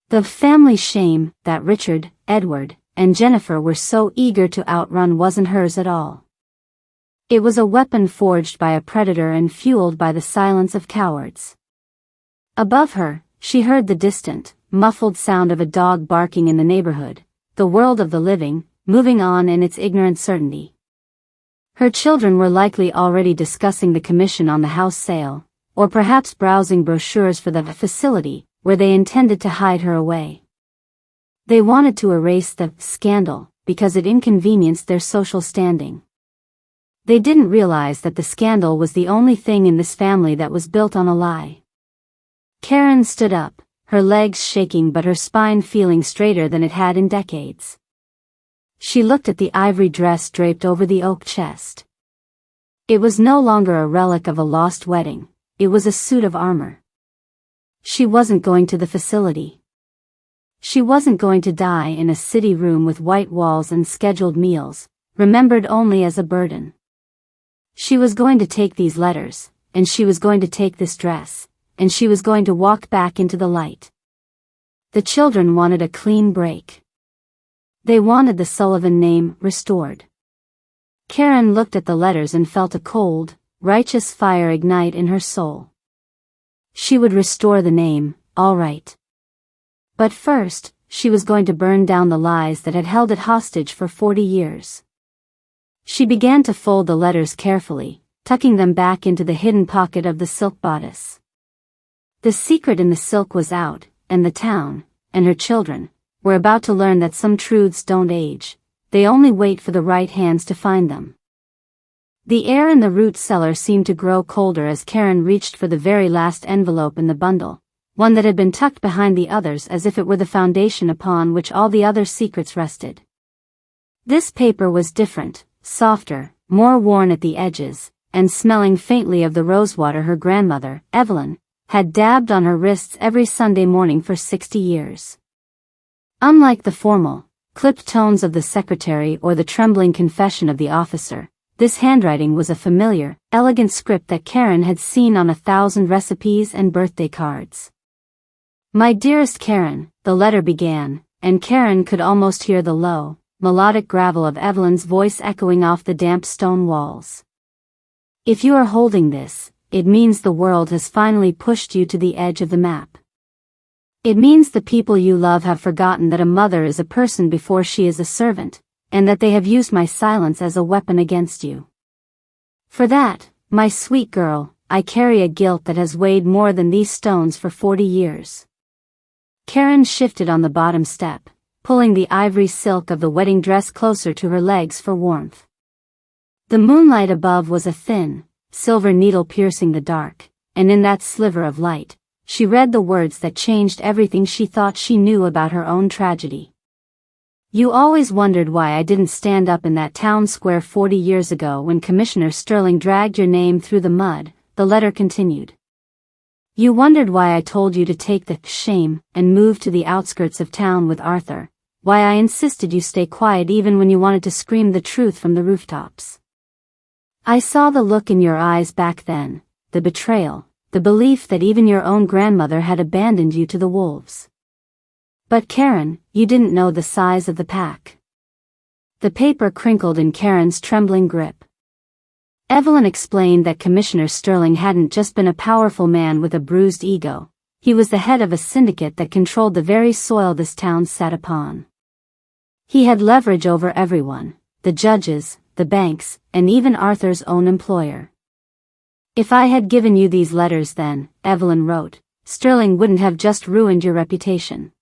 The family shame that Richard, Edward, and Jennifer were so eager to outrun wasn't hers at all. It was a weapon forged by a predator and fueled by the silence of cowards. Above her, she heard the distant, muffled sound of a dog barking in the neighborhood, the world of the living, moving on in its ignorant certainty. Her children were likely already discussing the commission on the house sale, or perhaps browsing brochures for the facility, where they intended to hide her away. They wanted to erase the scandal, because it inconvenienced their social standing. They didn't realize that the scandal was the only thing in this family that was built on a lie. Karen stood up, her legs shaking but her spine feeling straighter than it had in decades. She looked at the ivory dress draped over the oak chest. It was no longer a relic of a lost wedding, it was a suit of armor. She wasn't going to the facility. She wasn't going to die in a city room with white walls and scheduled meals, remembered only as a burden. She was going to take these letters, and she was going to take this dress, and she was going to walk back into the light. The children wanted a clean break. They wanted the Sullivan name restored. Karen looked at the letters and felt a cold, righteous fire ignite in her soul. She would restore the name, all right. But first, she was going to burn down the lies that had held it hostage for 40 years. She began to fold the letters carefully, tucking them back into the hidden pocket of the silk bodice. The secret in the silk was out, and the town, and her children, were about to learn that some truths don't age, they only wait for the right hands to find them. The air in the root cellar seemed to grow colder as Karen reached for the very last envelope in the bundle, one that had been tucked behind the others as if it were the foundation upon which all the other secrets rested. This paper was different, softer, more worn at the edges, and smelling faintly of the rosewater her grandmother, Evelyn, had dabbed on her wrists every Sunday morning for 60 years. Unlike the formal, clipped tones of the secretary or the trembling confession of the officer, this handwriting was a familiar, elegant script that Karen had seen on 1,000 recipes and birthday cards. "My dearest Karen," the letter began, and Karen could almost hear the low, melodic gravel of Evelyn's voice echoing off the damp stone walls. "If you are holding this, it means the world has finally pushed you to the edge of the map. It means the people you love have forgotten that a mother is a person before she is a servant, and that they have used my silence as a weapon against you. For that, my sweet girl, I carry a guilt that has weighed more than these stones for 40 years." Karen shifted on the bottom step, pulling the ivory silk of the wedding dress closer to her legs for warmth. The moonlight above was a thin, silver needle piercing the dark, and in that sliver of light, she read the words that changed everything she thought she knew about her own tragedy. "You always wondered why I didn't stand up in that town square 40 years ago when Commissioner Sterling dragged your name through the mud," the letter continued. "You wondered why I told you to take the shame and move to the outskirts of town with Arthur, why I insisted you stay quiet even when you wanted to scream the truth from the rooftops. I saw the look in your eyes back then, the betrayal, the belief that even your own grandmother had abandoned you to the wolves. But Karen, you didn't know the size of the pack." The paper crinkled in Karen's trembling grip. Evelyn explained that Commissioner Sterling hadn't just been a powerful man with a bruised ego, he was the head of a syndicate that controlled the very soil this town sat upon. He had leverage over everyone, the judges, the banks, and even Arthur's own employer. "If I had given you these letters then," Evelyn wrote, "Sterling wouldn't have just ruined your reputation.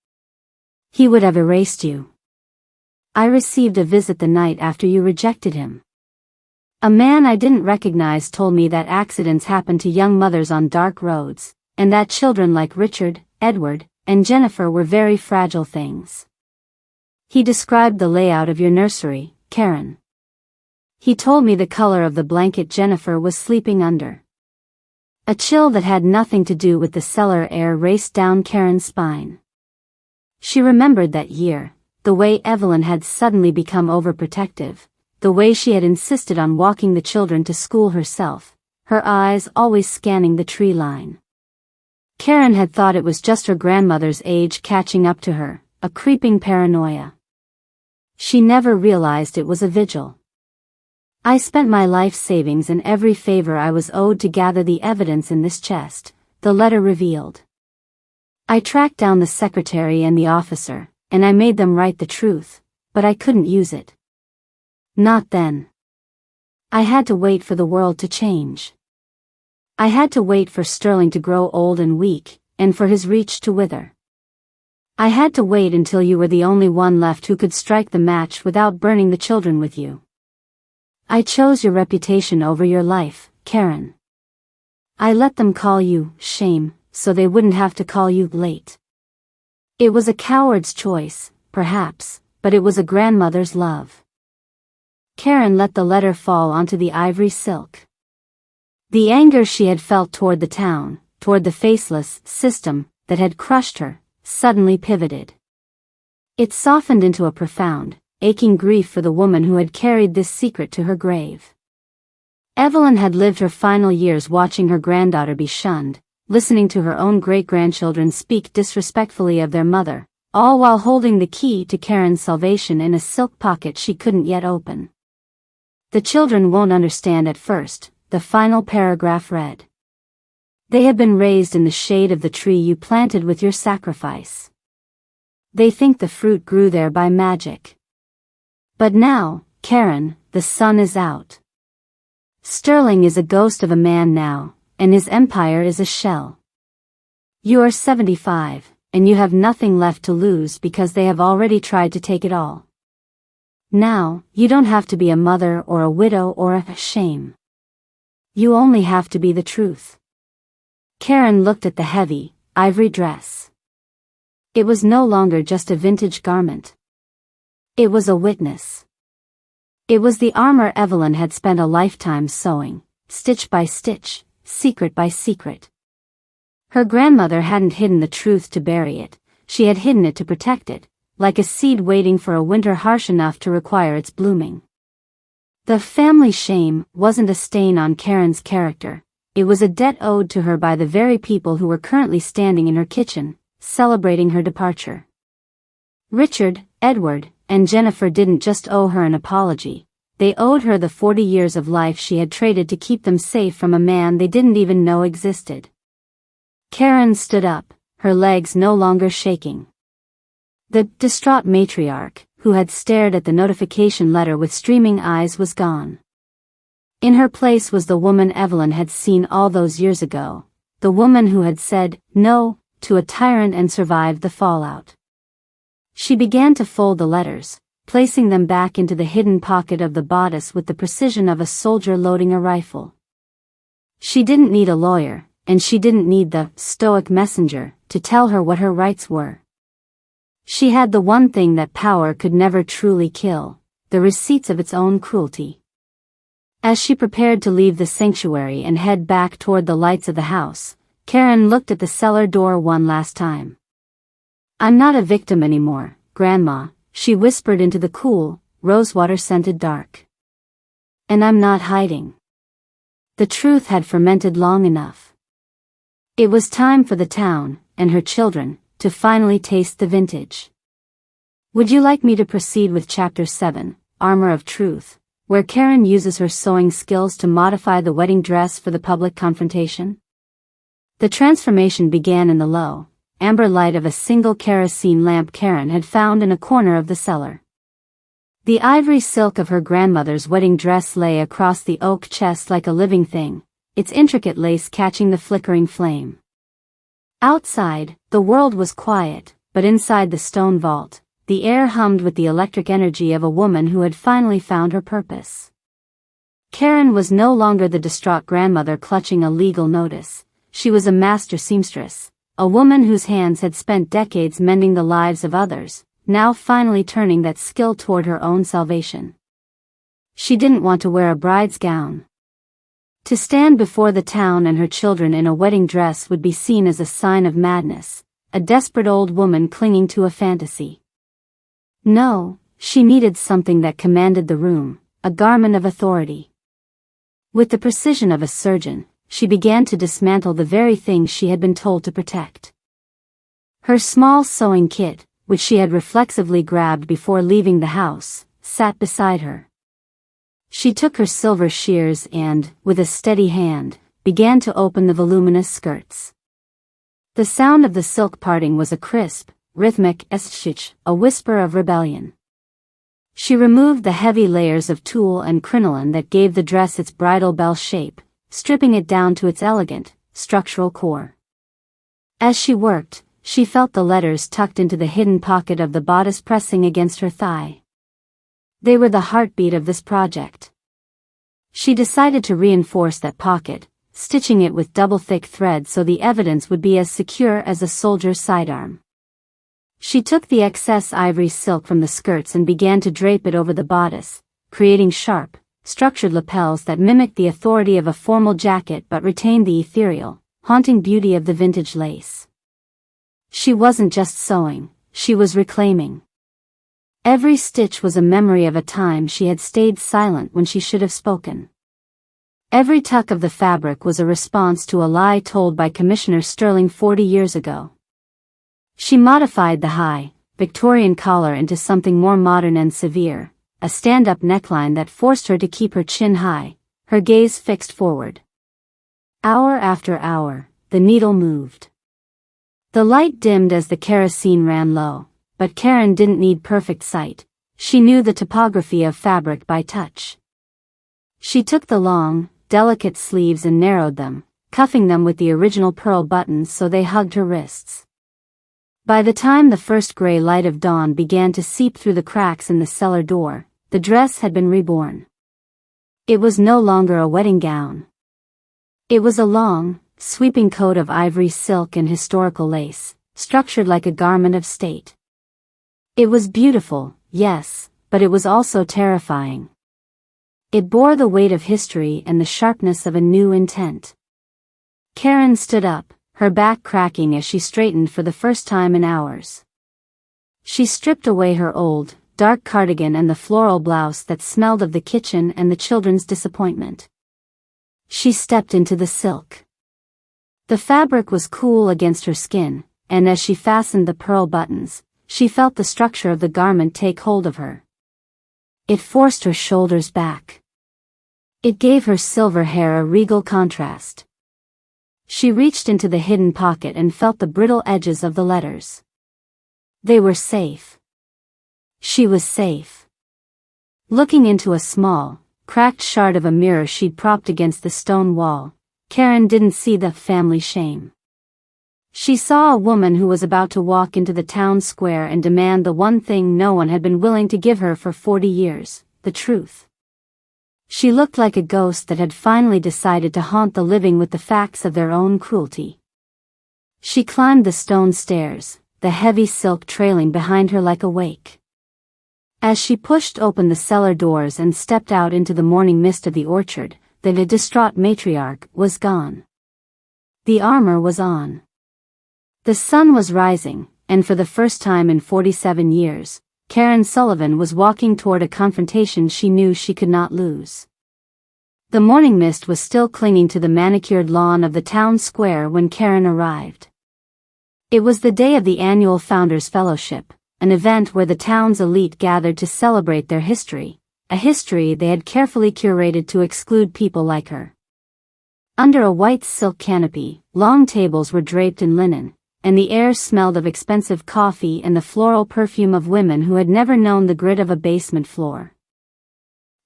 He would have erased you. I received a visit the night after you rejected him. A man I didn't recognize told me that accidents happen to young mothers on dark roads, and that children like Richard, Edward, and Jennifer were very fragile things. He described the layout of your nursery, Karen. He told me the color of the blanket Jennifer was sleeping under. A chill that had nothing to do with the cellar air raced down Karen's spine. She remembered that year, the way Evelyn had suddenly become overprotective, the way she had insisted on walking the children to school herself, her eyes always scanning the tree line. Karen had thought it was just her grandmother's age catching up to her, a creeping paranoia. She never realized it was a vigil. I spent my life savings and every favor I was owed to gather the evidence in this chest, the letter revealed. I tracked down the secretary and the officer, and I made them write the truth, but I couldn't use it. Not then. I had to wait for the world to change. I had to wait for Sterling to grow old and weak, and for his reach to wither. I had to wait until you were the only one left who could strike the match without burning the children with you. I chose your reputation over your life, Karen. I let them call you shame, so they wouldn't have to call you late. It was a coward's choice, perhaps, but it was a grandmother's love. Karen let the letter fall onto the ivory silk. The anger she had felt toward the town, toward the faceless system that had crushed her, suddenly pivoted. It softened into a profound, aching grief for the woman who had carried this secret to her grave. Evelyn had lived her final years watching her granddaughter be shunned, listening to her own great-grandchildren speak disrespectfully of their mother, all while holding the key to Karen's salvation in a silk pocket she couldn't yet open. The children won't understand at first, the final paragraph read. They have been raised in the shade of the tree you planted with your sacrifice. They think the fruit grew there by magic. But now, Karen, the sun is out. Sterling is a ghost of a man now, and his empire is a shell. You are 75, and you have nothing left to lose because they have already tried to take it all. Now, you don't have to be a mother or a widow or a shame. You only have to be the truth. Karen looked at the heavy, ivory dress. It was no longer just a vintage garment. It was a witness. It was the armor Evelyn had spent a lifetime sewing, stitch by stitch, secret by secret. Her grandmother hadn't hidden the truth to bury it, she had hidden it to protect it, like a seed waiting for a winter harsh enough to require its blooming. The family shame wasn't a stain on Karen's character, it was a debt owed to her by the very people who were currently standing in her kitchen, celebrating her departure. Richard, Edward, and Jennifer didn't just owe her an apology, they owed her the 40 years of life she had traded to keep them safe from a man they didn't even know existed. Karen stood up, her legs no longer shaking. The distraught matriarch, who had stared at the notification letter with streaming eyes, was gone. In her place was the woman Evelyn had seen all those years ago, the woman who had said no to a tyrant and survived the fallout. She began to fold the letters, placing them back into the hidden pocket of the bodice with the precision of a soldier loading a rifle. She didn't need a lawyer, and she didn't need the stoic messenger to tell her what her rights were. She had the one thing that power could never truly kill, the receipts of its own cruelty. As she prepared to leave the sanctuary and head back toward the lights of the house, Karen looked at the cellar door one last time. I'm not a victim anymore, Grandma, she whispered into the cool, rosewater-scented dark. And I'm not hiding. The truth had fermented long enough. It was time for the town, and her children, to finally taste the vintage. Would you like me to proceed with Chapter 7, Armor of Truth, where Karen uses her sewing skills to modify the wedding dress for the public confrontation? The transformation began in the low, amber light of a single kerosene lamp Karen had found in a corner of the cellar. The ivory silk of her grandmother's wedding dress lay across the oak chest like a living thing, its intricate lace catching the flickering flame. Outside, the world was quiet, but inside the stone vault, the air hummed with the electric energy of a woman who had finally found her purpose. Karen was no longer the distraught grandmother clutching a legal notice. She was a master seamstress, a woman whose hands had spent decades mending the lives of others, now finally turning that skill toward her own salvation. She didn't want to wear a bride's gown. To stand before the town and her children in a wedding dress would be seen as a sign of madness, a desperate old woman clinging to a fantasy. No, she needed something that commanded the room, a garment of authority. With the precision of a surgeon, she began to dismantle the very things she had been told to protect. Her small sewing kit, which she had reflexively grabbed before leaving the house, sat beside her. She took her silver shears and, with a steady hand, began to open the voluminous skirts. The sound of the silk parting was a crisp, rhythmic eschich, a whisper of rebellion. She removed the heavy layers of tulle and crinoline that gave the dress its bridal bell shape, stripping it down to its elegant, structural core. As she worked, she felt the letters tucked into the hidden pocket of the bodice pressing against her thigh. They were the heartbeat of this project. She decided to reinforce that pocket, stitching it with double-thick thread so the evidence would be as secure as a soldier's sidearm. She took the excess ivory silk from the skirts and began to drape it over the bodice, creating sharp, structured lapels that mimicked the authority of a formal jacket but retained the ethereal, haunting beauty of the vintage lace. She wasn't just sewing, she was reclaiming. Every stitch was a memory of a time she had stayed silent when she should have spoken. Every tuck of the fabric was a response to a lie told by Commissioner Sterling 40 years ago. She modified the high, Victorian collar into something more modern and severe, a stand-up neckline that forced her to keep her chin high, her gaze fixed forward. Hour after hour, the needle moved. The light dimmed as the kerosene ran low, but Karen didn't need perfect sight. She knew the topography of fabric by touch. She took the long, delicate sleeves and narrowed them, cuffing them with the original pearl buttons so they hugged her wrists. By the time the first gray light of dawn began to seep through the cracks in the cellar door, the dress had been reborn. It was no longer a wedding gown. It was a long, sweeping coat of ivory silk and historical lace, structured like a garment of state. It was beautiful, yes, but it was also terrifying. It bore the weight of history and the sharpness of a new intent. Karen stood up, her back cracking as she straightened for the first time in hours. She stripped away her old, dark cardigan and the floral blouse that smelled of the kitchen and the children's disappointment. She stepped into the silk. The fabric was cool against her skin, and as she fastened the pearl buttons, she felt the structure of the garment take hold of her. It forced her shoulders back. It gave her silver hair a regal contrast. She reached into the hidden pocket and felt the brittle edges of the letters. They were safe. She was safe. Looking into a small, cracked shard of a mirror she'd propped against the stone wall, Karen didn't see the family shame. She saw a woman who was about to walk into the town square and demand the one thing no one had been willing to give her for 40 years, the truth. She looked like a ghost that had finally decided to haunt the living with the facts of their own cruelty. She climbed the stone stairs, the heavy silk trailing behind her like a wake. As she pushed open the cellar doors and stepped out into the morning mist of the orchard, the distraught matriarch was gone. The armor was on. The sun was rising, and for the first time in 47 years, Karen Sullivan was walking toward a confrontation she knew she could not lose. The morning mist was still clinging to the manicured lawn of the town square when Karen arrived. It was the day of the annual Founders Fellowship, an event where the town's elite gathered to celebrate their history, a history they had carefully curated to exclude people like her. Under a white silk canopy, long tables were draped in linen, and the air smelled of expensive coffee and the floral perfume of women who had never known the grit of a basement floor.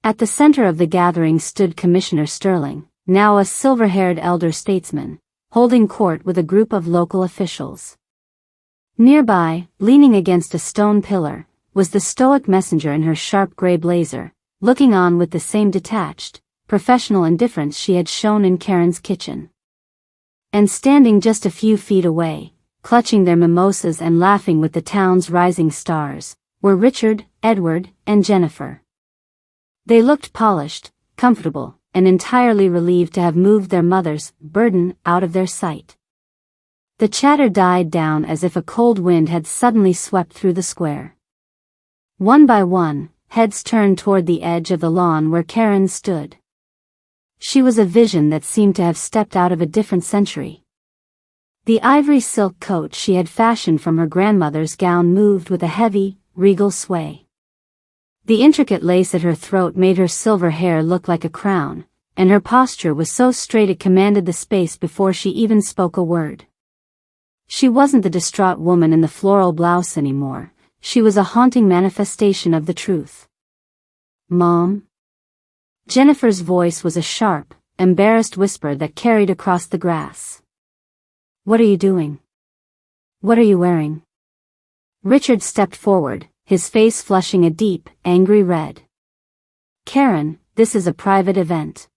At the center of the gathering stood Commissioner Sterling, now a silver-haired elder statesman, holding court with a group of local officials. Nearby, leaning against a stone pillar, was the stoic messenger in her sharp gray blazer, looking on with the same detached, professional indifference she had shown in Karen's kitchen. And standing just a few feet away, clutching their mimosas and laughing with the town's rising stars, were Richard, Edward, and Jennifer. They looked polished, comfortable, and entirely relieved to have moved their mother's burden out of their sight. The chatter died down as if a cold wind had suddenly swept through the square. One by one, heads turned toward the edge of the lawn where Karen stood. She was a vision that seemed to have stepped out of a different century. The ivory silk coat she had fashioned from her grandmother's gown moved with a heavy, regal sway. The intricate lace at her throat made her silver hair look like a crown, and her posture was so straight it commanded the space before she even spoke a word. She wasn't the distraught woman in the floral blouse anymore, she was a haunting manifestation of the truth. "Mom?" Jennifer's voice was a sharp, embarrassed whisper that carried across the grass. "What are you doing? What are you wearing?" Richard stepped forward, his face flushing a deep, angry red. "Karen, this is a private event.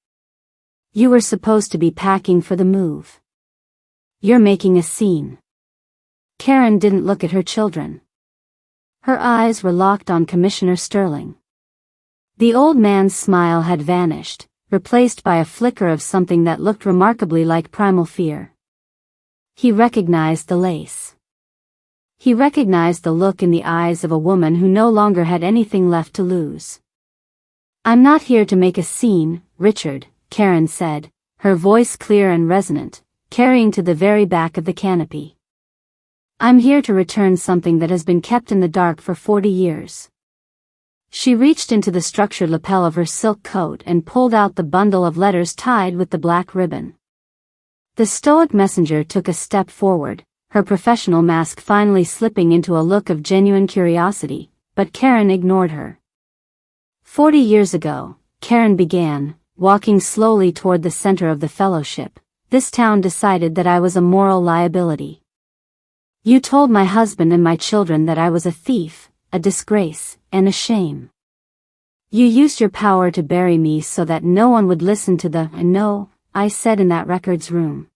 You were supposed to be packing for the move. You're making a scene." Karen didn't look at her children. Her eyes were locked on Commissioner Sterling. The old man's smile had vanished, replaced by a flicker of something that looked remarkably like primal fear. He recognized the lace. He recognized the look in the eyes of a woman who no longer had anything left to lose. "I'm not here to make a scene, Richard," Karen said, her voice clear and resonant, carrying to the very back of the canopy. "I'm here to return something that has been kept in the dark for 40 years. She reached into the structured lapel of her silk coat and pulled out the bundle of letters tied with the black ribbon. The stoic messenger took a step forward, her professional mask finally slipping into a look of genuine curiosity, but Karen ignored her. 40 years ago, Karen began, walking slowly toward the center of the fellowship, this town decided that I was a moral liability. You told my husband and my children that I was a thief, a disgrace, and a shame. You used your power to bury me so that no one would listen to the "no" I said in that records room.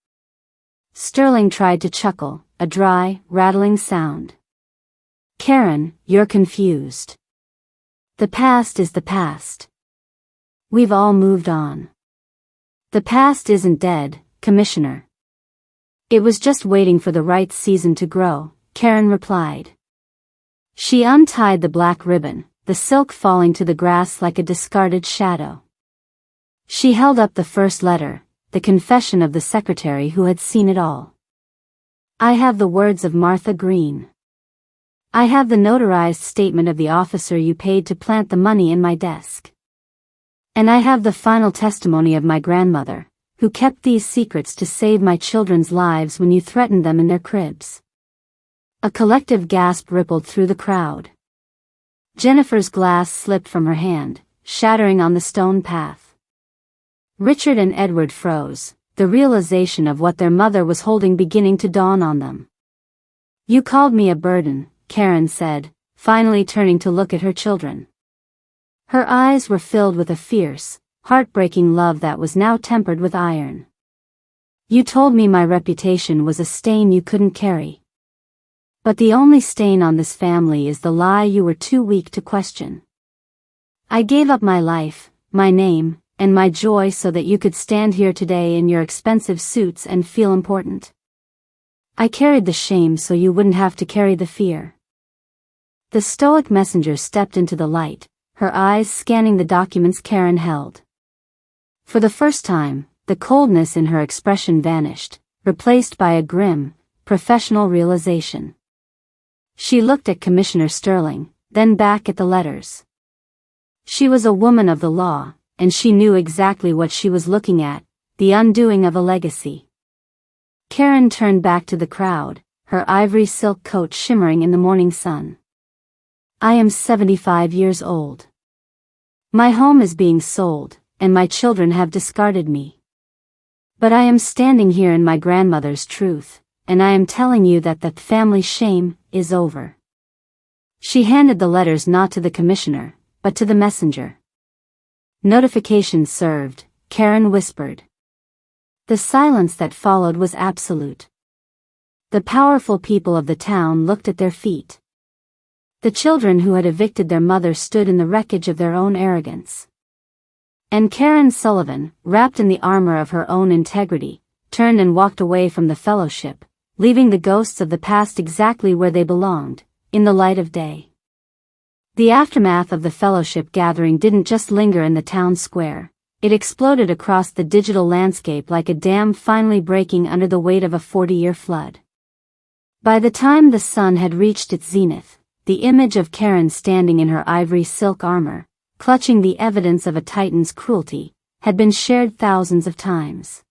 Sterling tried to chuckle, a dry, rattling sound. "Karen, you're confused. The past is the past. We've all moved on. The past isn't dead, Commissioner. It was just waiting for the right season to grow," Karen replied. She untied the black ribbon, the silk falling to the grass like a discarded shadow. She held up the first letter, the confession of the secretary who had seen it all. "I have the words of Martha Green. I have the notarized statement of the officer you paid to plant the money in my desk. And I have the final testimony of my grandmother, who kept these secrets to save my children's lives when you threatened them in their cribs." A collective gasp rippled through the crowd. Jennifer's glass slipped from her hand, shattering on the stone path. Richard and Edward froze, the realization of what their mother was holding beginning to dawn on them. "You called me a burden," Karen said, finally turning to look at her children. Her eyes were filled with a fierce, heartbreaking love that was now tempered with iron. "You told me my reputation was a stain you couldn't carry. But the only stain on this family is the lie you were too weak to question. I gave up my life, my name, and my joy so that you could stand here today in your expensive suits and feel important. I carried the shame so you wouldn't have to carry the fear." The stoic messenger stepped into the light, her eyes scanning the documents Karen held. For the first time, the coldness in her expression vanished, replaced by a grim, professional realization. She looked at Commissioner Sterling, then back at the letters. She was a woman of the law, and she knew exactly what she was looking at, the undoing of a legacy. Karen turned back to the crowd, her ivory silk coat shimmering in the morning sun. "I am 75 years old. My home is being sold, and my children have discarded me. But I am standing here in my grandmother's truth, and I am telling you that the family shame is over." She handed the letters not to the commissioner, but to the messenger. Notification served, Karen whispered. The silence that followed was absolute. The powerful people of the town looked at their feet. The children who had evicted their mother stood in the wreckage of their own arrogance. And Karen Sullivan, wrapped in the armor of her own integrity, turned and walked away from the fellowship, leaving the ghosts of the past exactly where they belonged, in the light of day. The aftermath of the fellowship gathering didn't just linger in the town square, it exploded across the digital landscape like a dam finally breaking under the weight of a 40-year flood. By the time the sun had reached its zenith, the image of Karen standing in her ivory silk armor, clutching the evidence of a titan's cruelty, had been shared thousands of times.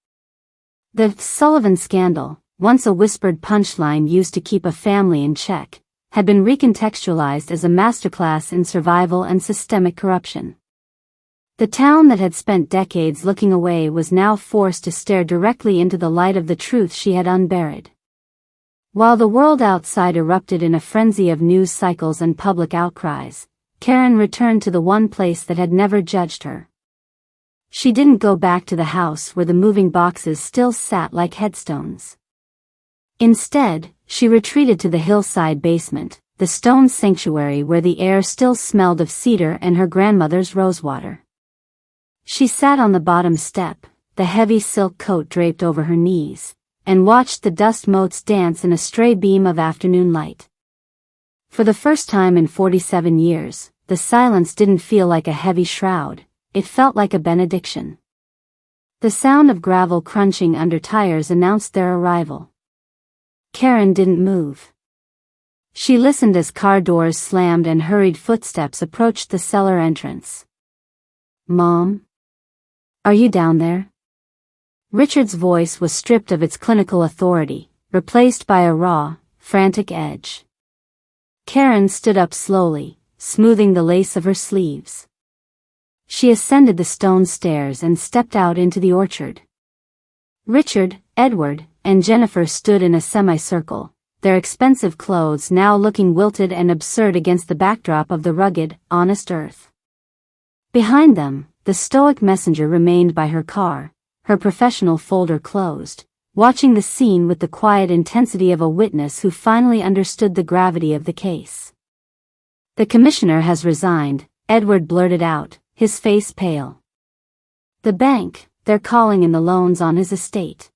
The Sullivan scandal, once a whispered punchline used to keep a family in check, had been recontextualized as a masterclass in survival and systemic corruption. The town that had spent decades looking away was now forced to stare directly into the light of the truth she had unburied. While the world outside erupted in a frenzy of news cycles and public outcries, Karen returned to the one place that had never judged her. She didn't go back to the house where the moving boxes still sat like headstones. Instead, she retreated to the hillside basement, the stone sanctuary where the air still smelled of cedar and her grandmother's rosewater. She sat on the bottom step, the heavy silk coat draped over her knees, and watched the dust motes dance in a stray beam of afternoon light. For the first time in 47 years, the silence didn't feel like a heavy shroud, it felt like a benediction. The sound of gravel crunching under tires announced their arrival. Karen didn't move. She listened as car doors slammed and hurried footsteps approached the cellar entrance. "Mom? Are you down there?" Richard's voice was stripped of its clinical authority, replaced by a raw, frantic edge. Karen stood up slowly, smoothing the lace of her sleeves. She ascended the stone stairs and stepped out into the orchard. Richard, Edward, and Jennifer stood in a semicircle, their expensive clothes now looking wilted and absurd against the backdrop of the rugged, honest earth. Behind them, the stoic messenger remained by her car, her professional folder closed, watching the scene with the quiet intensity of a witness who finally understood the gravity of the case. "The commissioner has resigned," Edward blurted out, his face pale. "The bank, they're calling in the loans on his estate.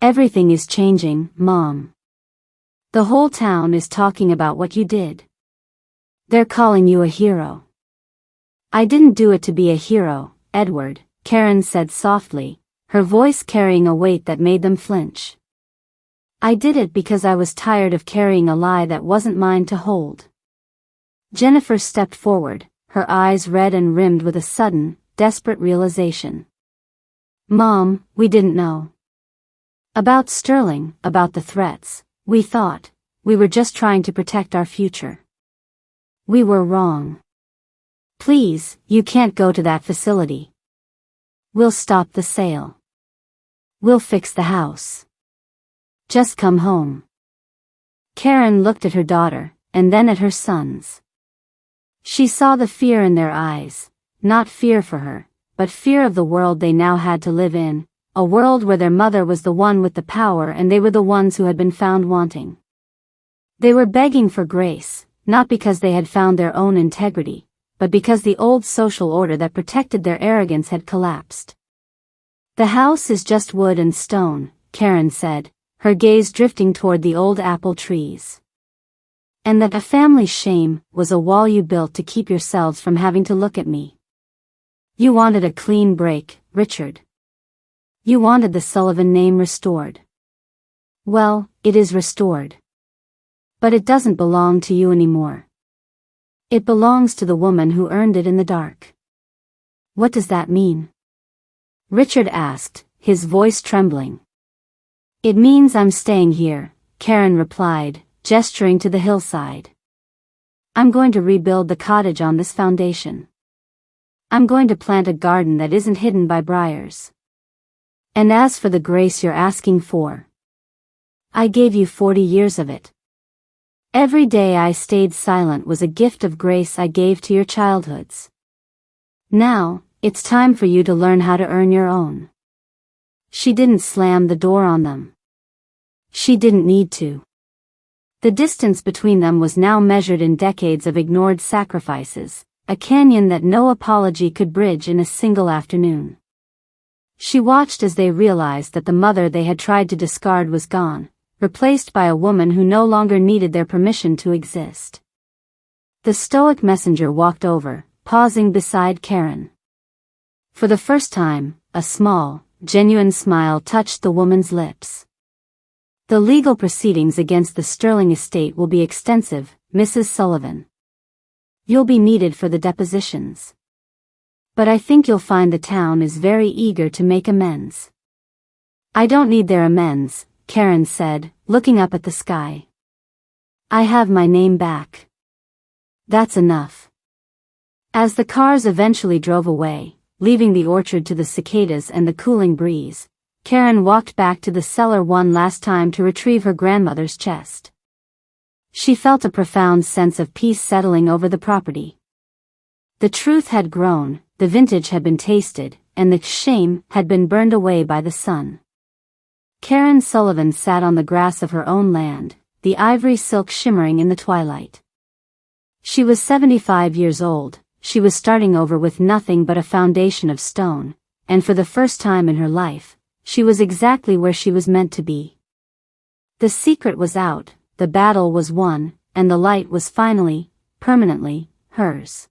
Everything is changing, Mom. The whole town is talking about what you did. They're calling you a hero." "I didn't do it to be a hero, Edward," Karen said softly, her voice carrying a weight that made them flinch. "I did it because I was tired of carrying a lie that wasn't mine to hold." Jennifer stepped forward, her eyes red and rimmed with a sudden, desperate realization. "Mom, we didn't know about Sterling, about the threats. We thought we were just trying to protect our future. We were wrong. Please, you can't go to that facility. We'll stop the sale. We'll fix the house. Just come home." Karen looked at her daughter, and then at her sons. She saw the fear in their eyes, not fear for her, but fear of the world they now had to live in, a world where their mother was the one with the power and they were the ones who had been found wanting. They were begging for grace, not because they had found their own integrity, but because the old social order that protected their arrogance had collapsed. "The house is just wood and stone," Karen said, her gaze drifting toward the old apple trees. "And that a family's shame was a wall you built to keep yourselves from having to look at me. You wanted a clean break, Richard. You wanted the Sullivan name restored. Well, it is restored. But it doesn't belong to you anymore. It belongs to the woman who earned it in the dark." "What does that mean?" Richard asked, his voice trembling. "It means I'm staying here," Karen replied, gesturing to the hillside. "I'm going to rebuild the cottage on this foundation. I'm going to plant a garden that isn't hidden by briars. And as for the grace you're asking for, I gave you 40 years of it. Every day I stayed silent was a gift of grace I gave to your childhoods. Now, It's time for you to learn how to earn your own. She didn't slam the door on them. She didn't need to. The distance between them was now measured in decades of ignored sacrifices, a canyon that no apology could bridge in a single afternoon. She watched as they realized that the mother they had tried to discard was gone, replaced by a woman who no longer needed their permission to exist. The stoic messenger walked over, pausing beside Karen. For the first time, a small, genuine smile touched the woman's lips. The legal proceedings against the Sterling estate will be extensive, Mrs. Sullivan. You'll be needed for the depositions. But I think you'll find the town is very eager to make amends. I don't need their amends, Karen said, looking up at the sky. I have my name back. That's enough. As the cars eventually drove away, leaving the orchard to the cicadas and the cooling breeze, Karen walked back to the cellar one last time to retrieve her grandmother's chest. She felt a profound sense of peace settling over the property. The truth had grown, the vintage had been tasted, and the shame had been burned away by the sun. Karen Sullivan sat on the grass of her own land, the ivory silk shimmering in the twilight. She was 75 years old. She was starting over with nothing but a foundation of stone, and for the first time in her life, she was exactly where she was meant to be. The secret was out, the battle was won, and the light was finally, permanently, hers.